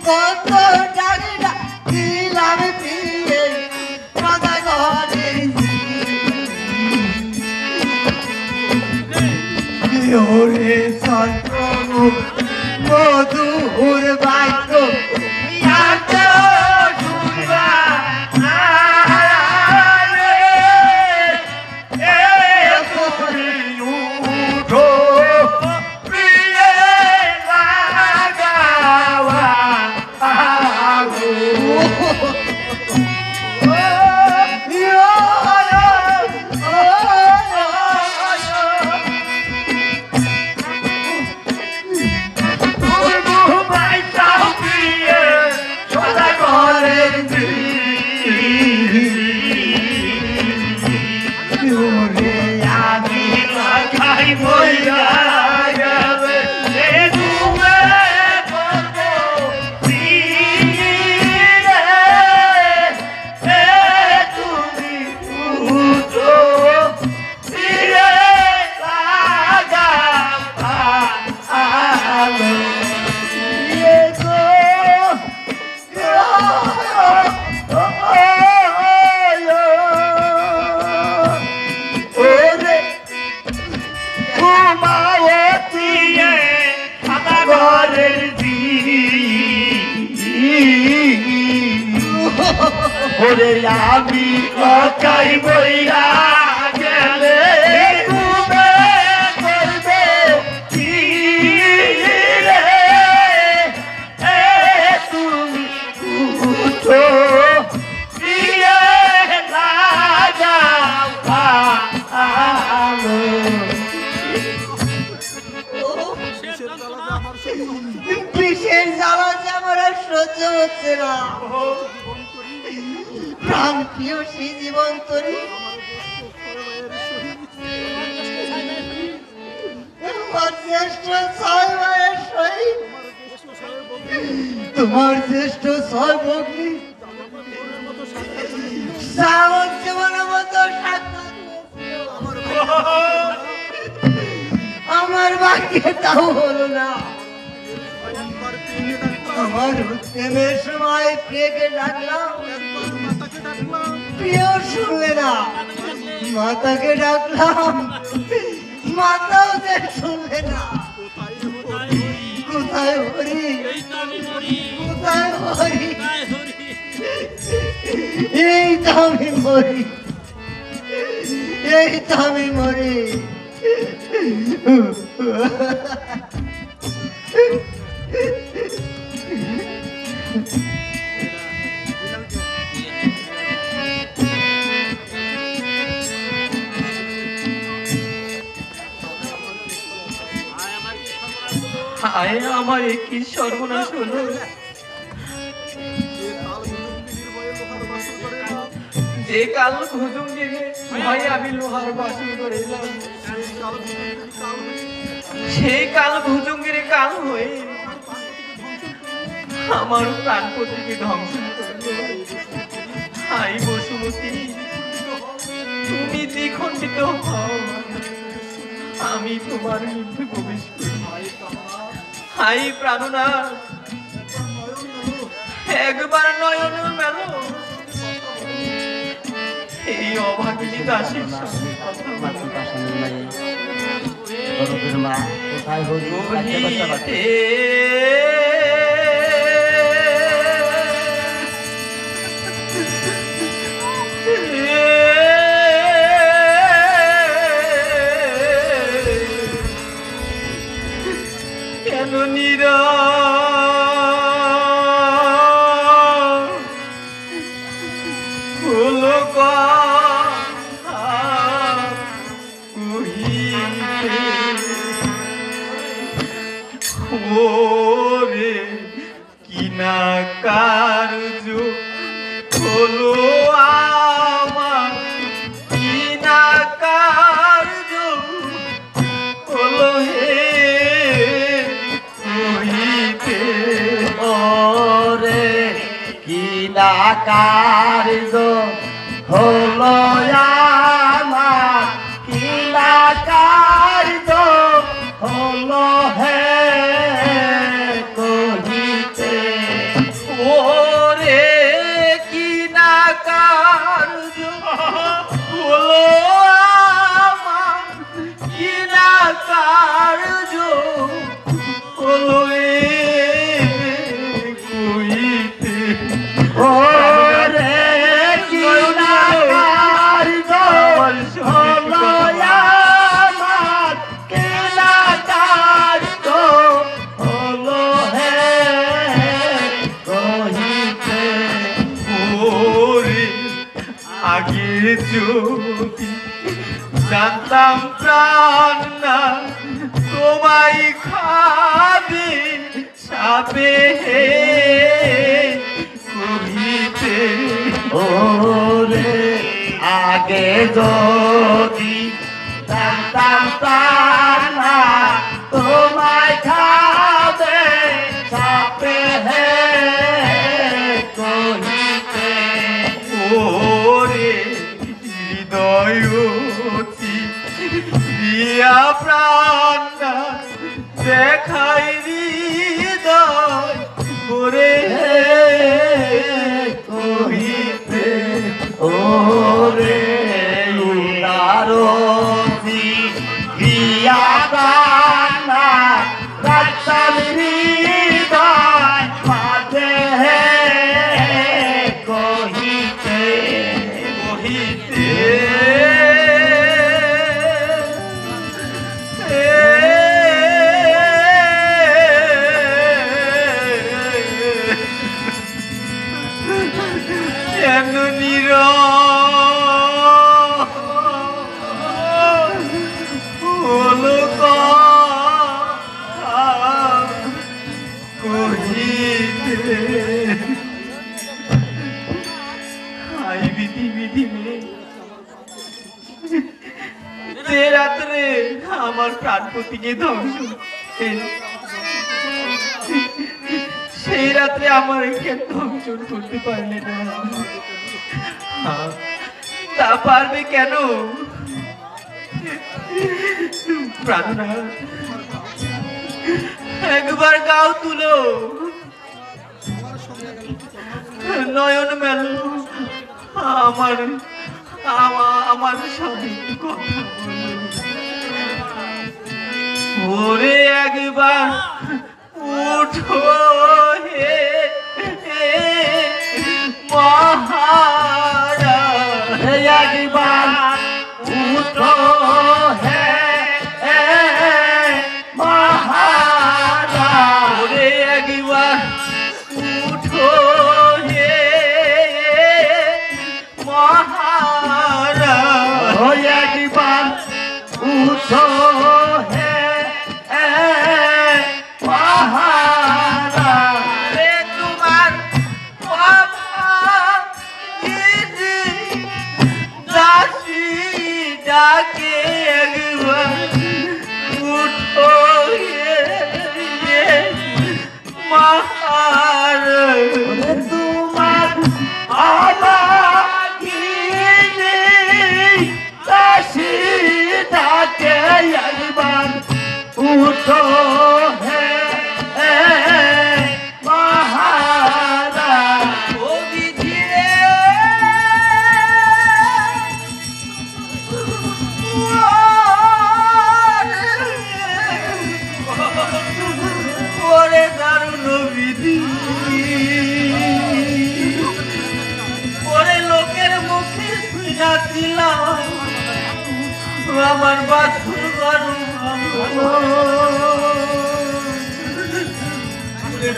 কত ডাকডা দিলাম পিয়ে সদা ঘরে ওরে সন্ত্রম মধুর বাক্য এত শুনবা ওরে আমি কাই বইরা গেলে তুমি করবে কি রে তুমি উঠো দিয়ে লাগাও আলো বিষের জ্বালা যে আমার আর সহ্য হচ্ছে না প্রাণ প্রিয় সেই জীবন তরি তোমার জ্যেষ্ঠ ছয় মায়ের সহিত তোমার জ্যেষ্ঠ ছয় ভগ্নী শ্রাবণ জীবনের মতো সাক্ষাৎ আমার ভাগ্যে তাও হলো না আমার প্রেমের সময় প্রিয়কে ডাকলাম কেউ শুনলে না। মাতাকে ডাকলাম, মাতাও যে শুনলে না। কোথায় হরি, কোথায় হরি, এই তো আমি মরি, এই তো আমি মরি। হায় আমার কি সর্বনাশ হলো। যে কাল ভুজুং দিলে ভাই আমি লোহার বাসন করে এলাম, সেই কাল ভুজুঙ্গিরে কাল হয়ে আমার প্রাণপতিকে ধ্বংস করলো। হাই বসুমতী, তুমি দ্বিখণ্ডিত হও, আমি তোমার মধ্যে প্রবেশ করি। হাই প্রাণনাথ, একবার নয়ন মেলো, এই অভাগিনী দাসের সঙ্গে কথা বলো। বলিতে কেন হলো ওরে কিনা কার্য হলো আমার, কিনা কার্য হলো হে কহিতে। ওরে কিনা কার্য হলো আমার, কিনা কার্য হলো হে কহিতে। ওরে কিনা কার্য হলো আমার, কিনা কার্য হলো এ কহিতে। ওরে কিনা কার্য হলো আমার, কিনা কার্য হলো হে কহিতে। ওরে আগে যদি জানতাম প্রাণ না তোমায় খাবে সাপে হে কহিতে। ওরে আগে যদি জানতাম প্রাণা তোমায় খাবে সাপে হে কহিতে। ওরে হৃদয় দিয়া প্রাণ দেখাই হৃদয় ওরে কহিতে। ওরে উদারতি দিয়া প্রাণা রাখতাম হৃদয় মাঝে হে কহিতে। কহিতে। কেন হলো কহিতে। হাই বিধি বিধি যে রাত্রে আমার প্রাণপতিকে ধ্বংস, সেই রাত্রে আমার কেন ধ্বংস করতে পারলে না? তা পারবে কেন? প্রাণনাথ, একবার গাও তুলো, নয়ন মেলো, আমার আমার স্বামী কথা বলো। ওরে একবার উঠো হে মহারাজ, একবার উঠো হে মহারাজ, ওরে একবার উঠো হে মহারাজ, একবার উঠো হে মহারাজ, তোমার দাসী ডাকে একবার উঠো হে মহারাজ, তোমার দাসী ডাকে একবার উঠো হে মহারাজ, ও বিধি রে ওরে দারুণ বিধি, ওরে লোকের মুখে শুনেছিলাম আমার বাছুর গরু,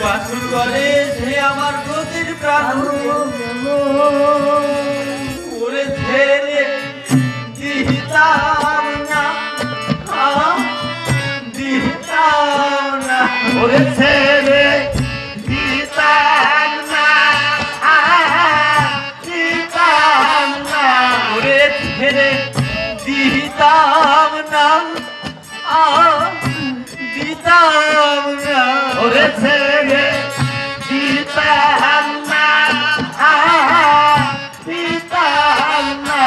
বাছুর করে সে আমার গতির প্রাণ, ওরে ছেড়ে দিতাম না, দিতাম না, ওরে ছেড়ে দিতাম না, দিতাম না, ওরে ছেড়ে দিতাম না, দিতাম না, ওরে ছেড়ে দিতাম না, দিতাম না,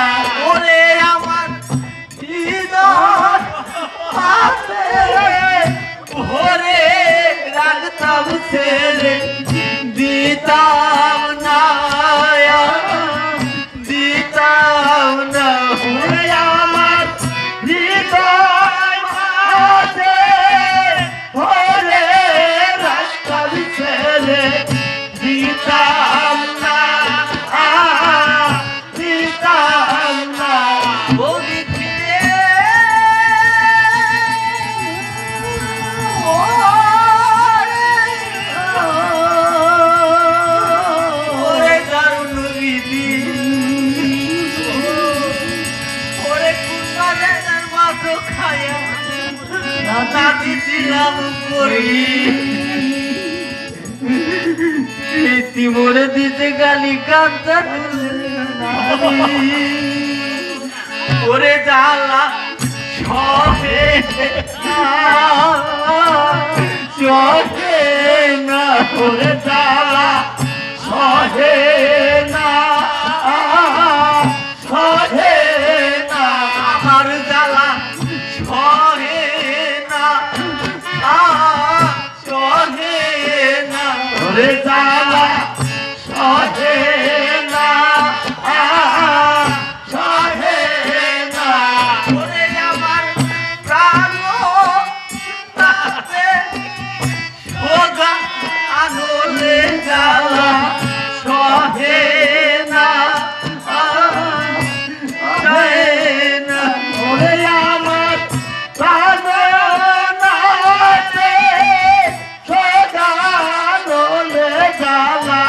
ওরে আমার হৃদয় ওরে রাখতাম ছেড়ে দিতাম না, দিতাম না, ওরে আমার হৃদয় ওরে রাখতাম ছেড়ে দিতাম না, দিতাম না, ও বিধি ওরে দারুণ বিধি, ওরে কুমারের মাথা খায়া নাতি দিলাম করি, প্রীতি মরে দিতে গালি কাঁদা, ওরে জ্বালা সহে সহে না, ওরে জ্বালা সহে না, সহে না, আমার জ্বালা সহে না, সহে না, ওরে জ্বালা সহে না, সহে না, ওরে আমার প্রাণ তাতে সোজা আনলে জ্বালা সহে না, সহে না, ওরে আমার প্রাণ নাতে সোজা আনলে জ্বালা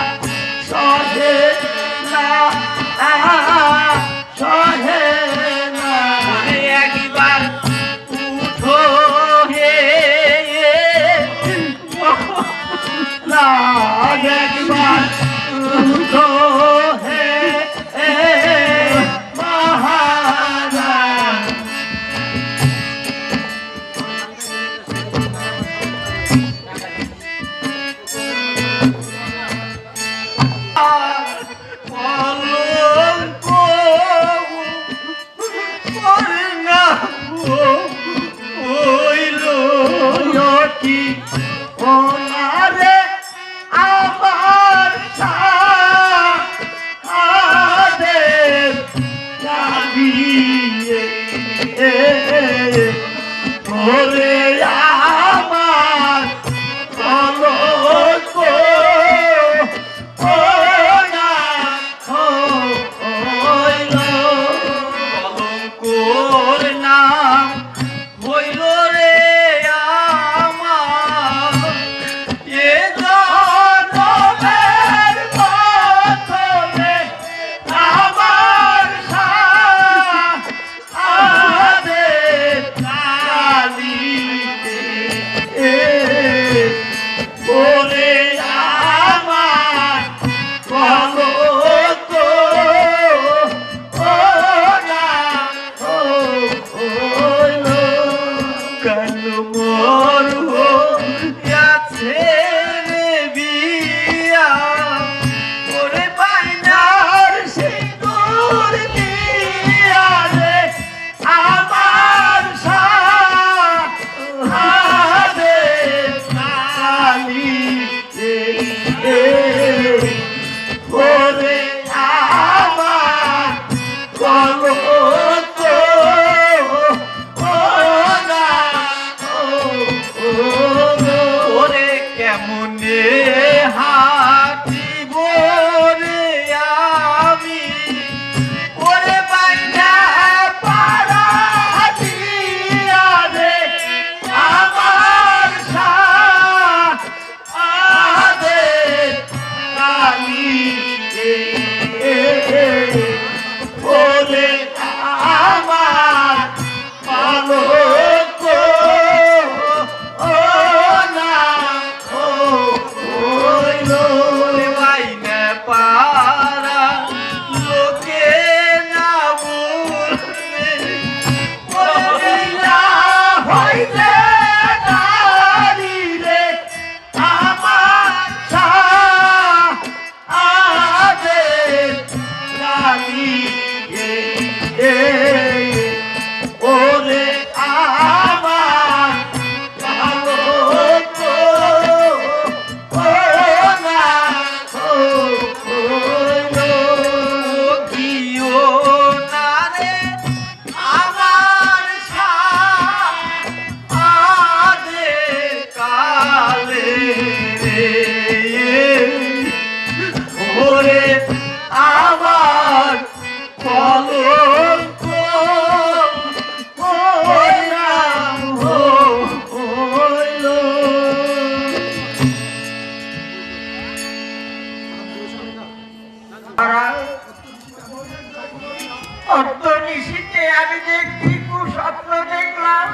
অর্ধনিশীতে আমি যে কি কুস্বপ্ন দেখলাম।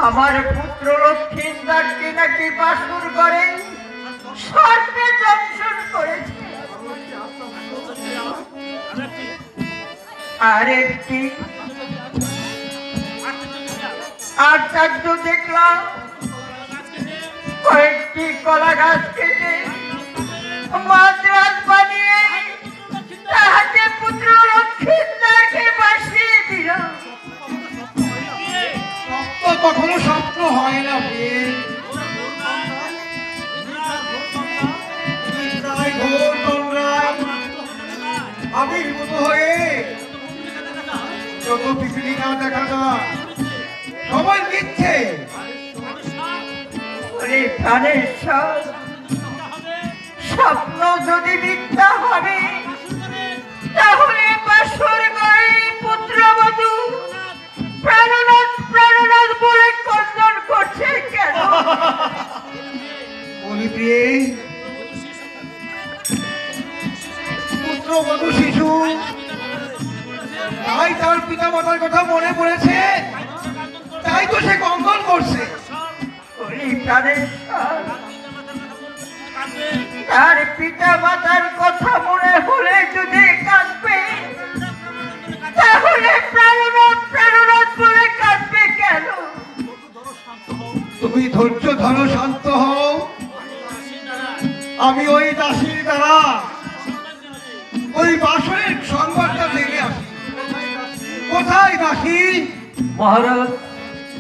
আমার পুত্র লক্ষ্মীদারকে নাকি বাসুর করে সর্বে দংশন করেছে। আরেকটি আশ্চর্য দেখলাম, কয়েকটি কলা গাছ কেটে মাদ্রাজ বানিয়ে তাহাকে পুত্র লক্ষ্মীদারকে বাসিয়ে দিল। কখনো স্বপ্ন হয় না আবির্ভূত হয়ে যত পৃথিবী না দেখা যায় সবাই দিচ্ছে। স্বপ্ন যদি মিথ্যা হবে তাহলে বাসর গায়ে পুত্রবধূ প্রাণনাথ প্রাণনাথ বলে কর্তন করছে কেন? বলি প্রিয়ে, পুত্রবধূ শিশু তাই তার পিতা মাতার কথা মনে পড়েছে, তাই তো সে কঙ্কন করছে। তার পিতা মাতার কথা মনে হলে যদি কাঁদবে তাহলে প্রাণনাথ প্রাণনাথ বলে কাঁদবে কেন? তুমি ধৈর্য ধরো, শান্ত হও। আমি ওই দাসীর দ্বারা ওই বাসনের সংবাদটা জেনে আসি। কোথায় দাসী? মহারাজ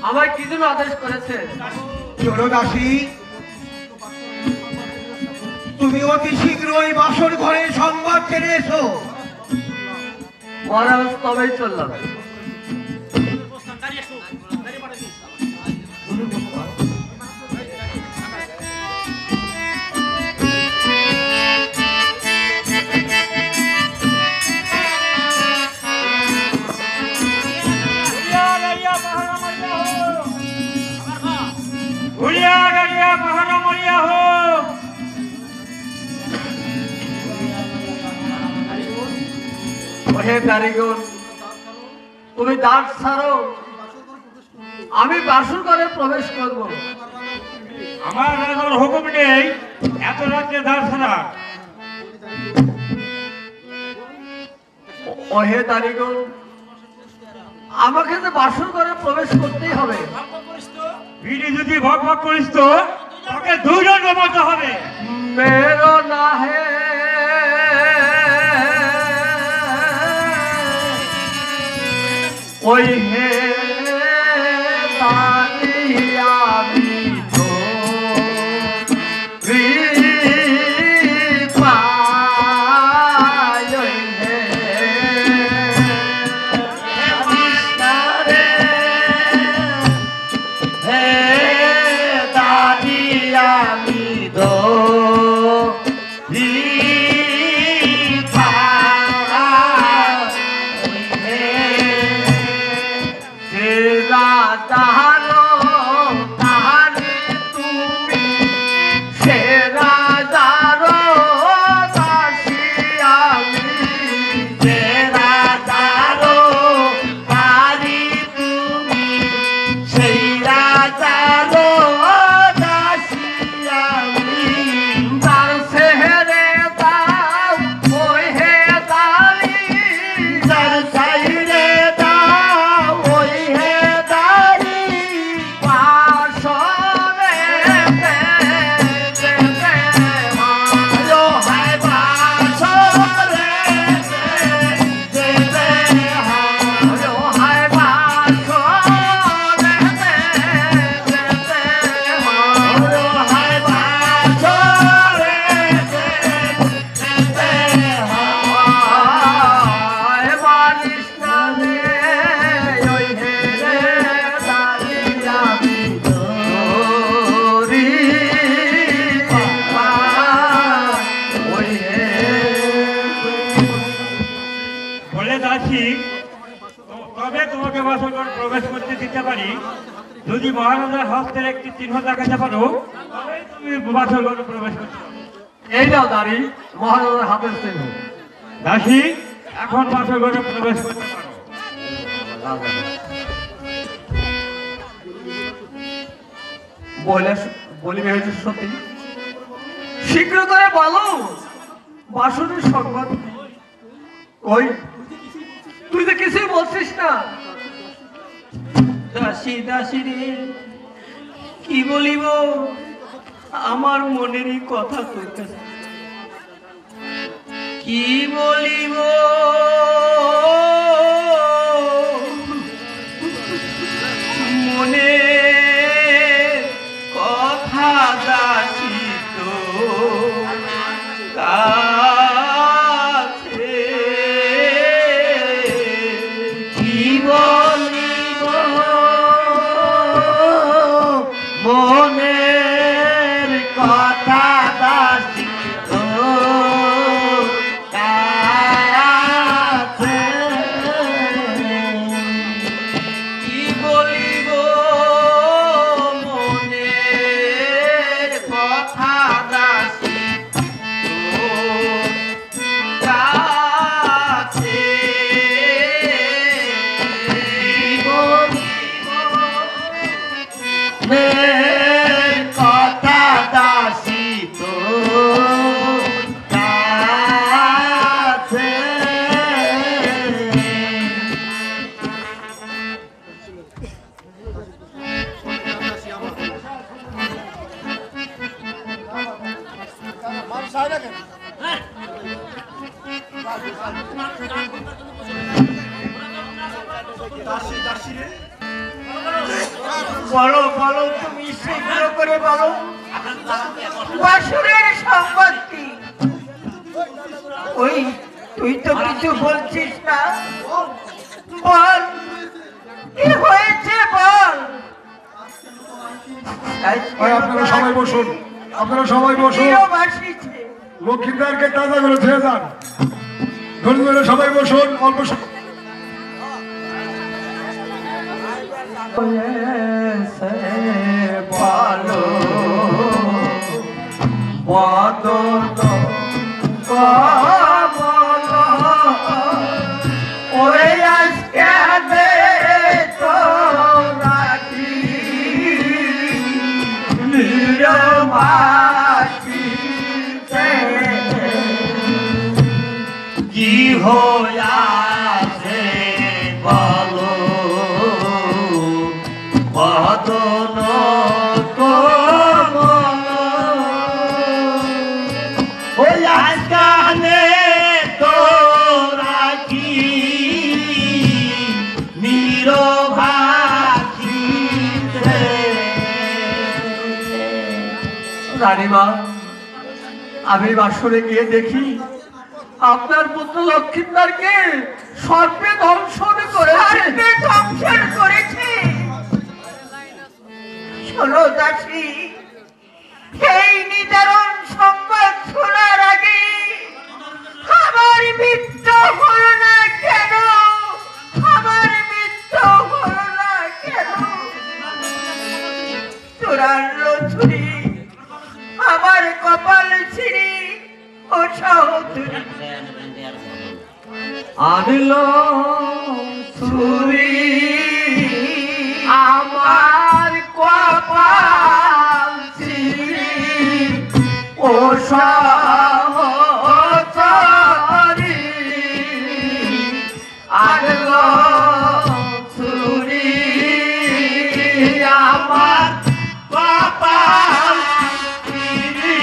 আমায় কি জন্য আদেশ করেছে? চলো দাসী, তুমি অতি শীঘ্রই বাসর ঘরে সংবাদ জেনে এসো। মহারাজ তবেই চললাম। তুমি দ্বার ছাড়ো, আমি বাসর ঘরে প্রবেশ করবো। আমার রাজার হুকুম নেই এত রাজ্যে দ্বার ছাড়া। ওহে দারিগণ, আমাকে তো বাসর ঘরে প্রবেশ করতেই হবে। বিড়ি যদি ভক ভক করিস তো তোকে দুইজন জমাতে হবে। মেরো না হে ওই হে আমি তো যদি মহারাজার হস্তের একটি চিহ্ন দেখাতে পারো তবে তুমি বাসর ঘরে প্রবেশ করতে পারো। এই নাও দাঁড়ি মহারাজার হাতের চিহ্ন। দাসী এখন বাসর ঘরে প্রবেশ করতে পারো। বলিবে হয়েছে সত্যি? শীঘ্র করে বলো বাসনের সংবাদ কি? ওই তুই তো কিছুই বলছিস না। দাসী দাসী রে, কি বলিব, আমার মনেরই কথা তোর কাছে কি বলিব। মনে কথা দাসী তো কাছে কি বলিব। মনের কথা দাসী তো কাছে কি বলিব। মনের কথা দাসী তো কাছে মনের কথা দাসী তো কাছে বলো বলো, তুমি শীঘ্র করে বলো বাসুরের সংবাদ কি? ওই তুই তো কিছু বলছিস না, বল কি হয়েছে বল। আপনারা সবাই বসুন, আপনারা সবাই বসুন। চিরবাসীছে। লক্ষ্মীদারকে তাজা করে ছেড়ে যান। ধরে ধরে সবাই বসুন, অল্প ভালো বদন ওরে আজকে দে তো রাখি নিরবাসী কি হইয়াছে বলো বদন কোমল ওই আজকানে তো রাখি নিরবাসী রানীমা, আমি বাসরে গিয়ে দেখি আপনার পুত্র লক্ষ্মীদারকে সর্পে দংশন করেছে। শোনো দাসী, এই নিদারুণ সংবাদ শোনার আগে আমার মৃত্যু হলো না কেন? আমার মৃত্যু হলো না কেন? চূড়ার ছুরি আমার কপাল ছিঁড়ি ও সহতুরি আনল ছুরি আমার কপাল ছিঁড়ি ও সহচরি আনল ছুরি আমার কপাল ছিঁড়ি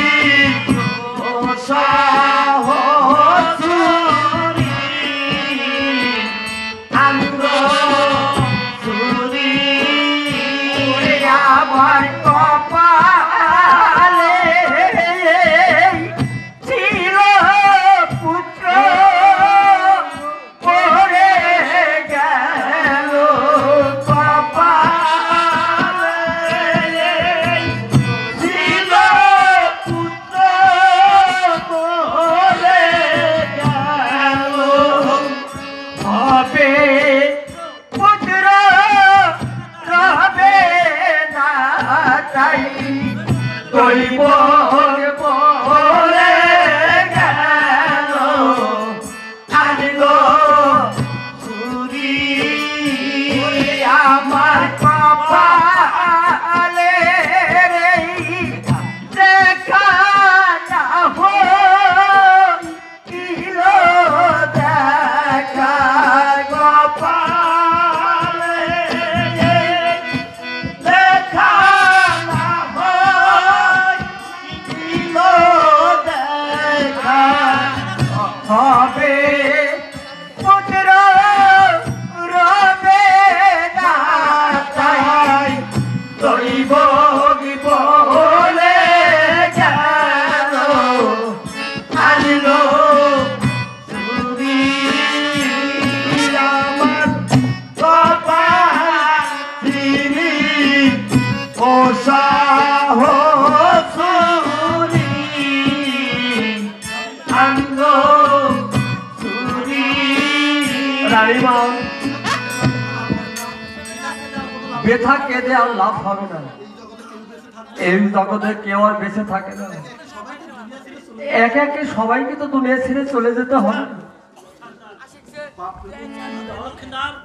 ও সহচরি আনল দৈব বলে গেল আনল চুরি আমার কপালে রে দেখা না হইল দেখা কপালে দেখা না হইল দেখা হবে পুত্র রবে না তাই দৈব বলে গেল আনল চুরি আমার কপালি ওসাহ চুরি আনল চুরি রানীমা ব্যথা কেঁদে আর লাভ হবে না। এই জগতে কেউ আর বেঁচে থাকে না। একে একে সবাইকে তো দুনিয়া ছেড়ে চলে যেতে হবে।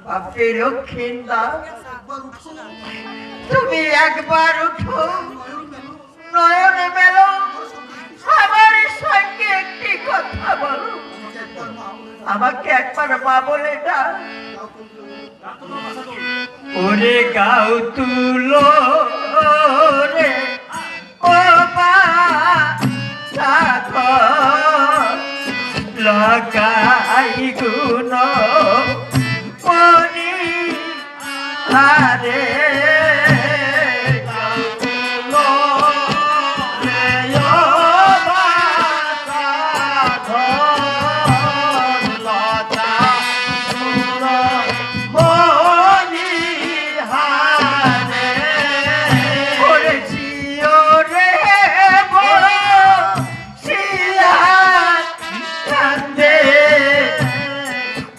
বাপরে লক্ষ্মীন্দর, তুমি একবার উঠো, নয়নে মেলো, আমার সঙ্গে একটি কথা বলো। আমাকে একবার মা বলে ডাক। ওরে গাও তুলো রে ও মা লগাই গুণ পনি হারে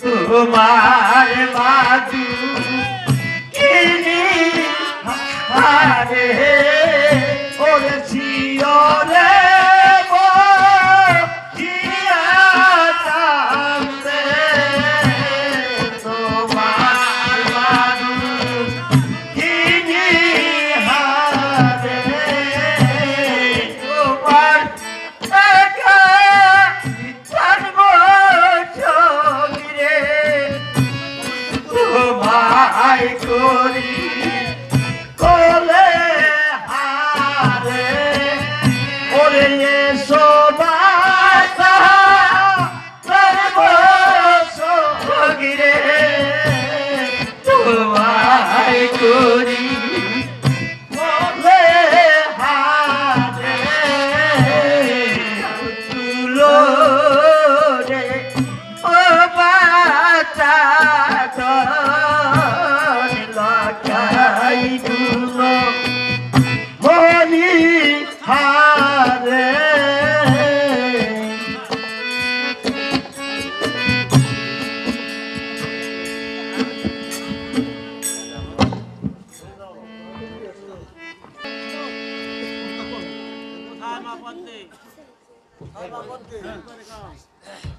তোমার বাজু কিনি হারে ওরেছিও রে তোমার বাজু কিনি হারে তোমার ভাই করি কোলে হারে ওরে সোবাসা সগিরে তোমায় করি কোলে হারে তুলো রে ও বাচ্চা মনি হারে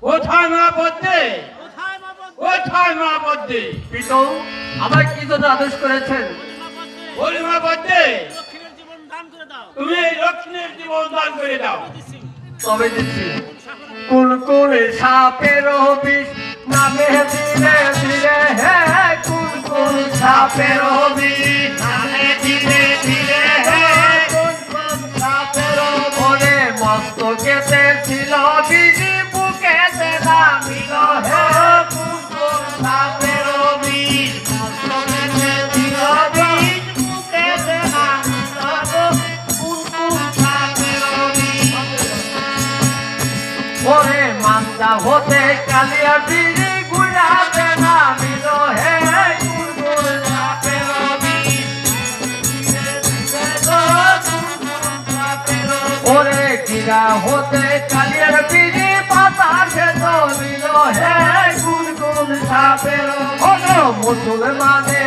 কোথায় মা পদ্মে? কোথায় মা পদ্মে? পিতা আমায় কি জন্য আদেশ করেছেন? বলি মা পদ্মে, তুমি এই লক্ষ্মীর জীবন দান করে দাও। তবে দিচ্ছি। কোন কোন সাপের বিষ নামে ধীরে ধীরে হে কোন কোন সাপের বিষ নামে ধীরে ধীরে হে কোন কোন সাপের বলে মস্তকেতে ছিল বিজি বুকেতে নামিল হে কোন কোন সাপের বিষ মস্তকেতে ছিল বিজ বুকেতে নামিল কোন কোন সাপের বিষ ওরে মান্দা হতে কালিয়া বিড়ি গুড়াতে নামিল হে কুকুর সাপের ওরে কিরা হতে কালিয়ার বিড়ি পাতাসে চলিল হে কুকুর সাপের মুসলমানে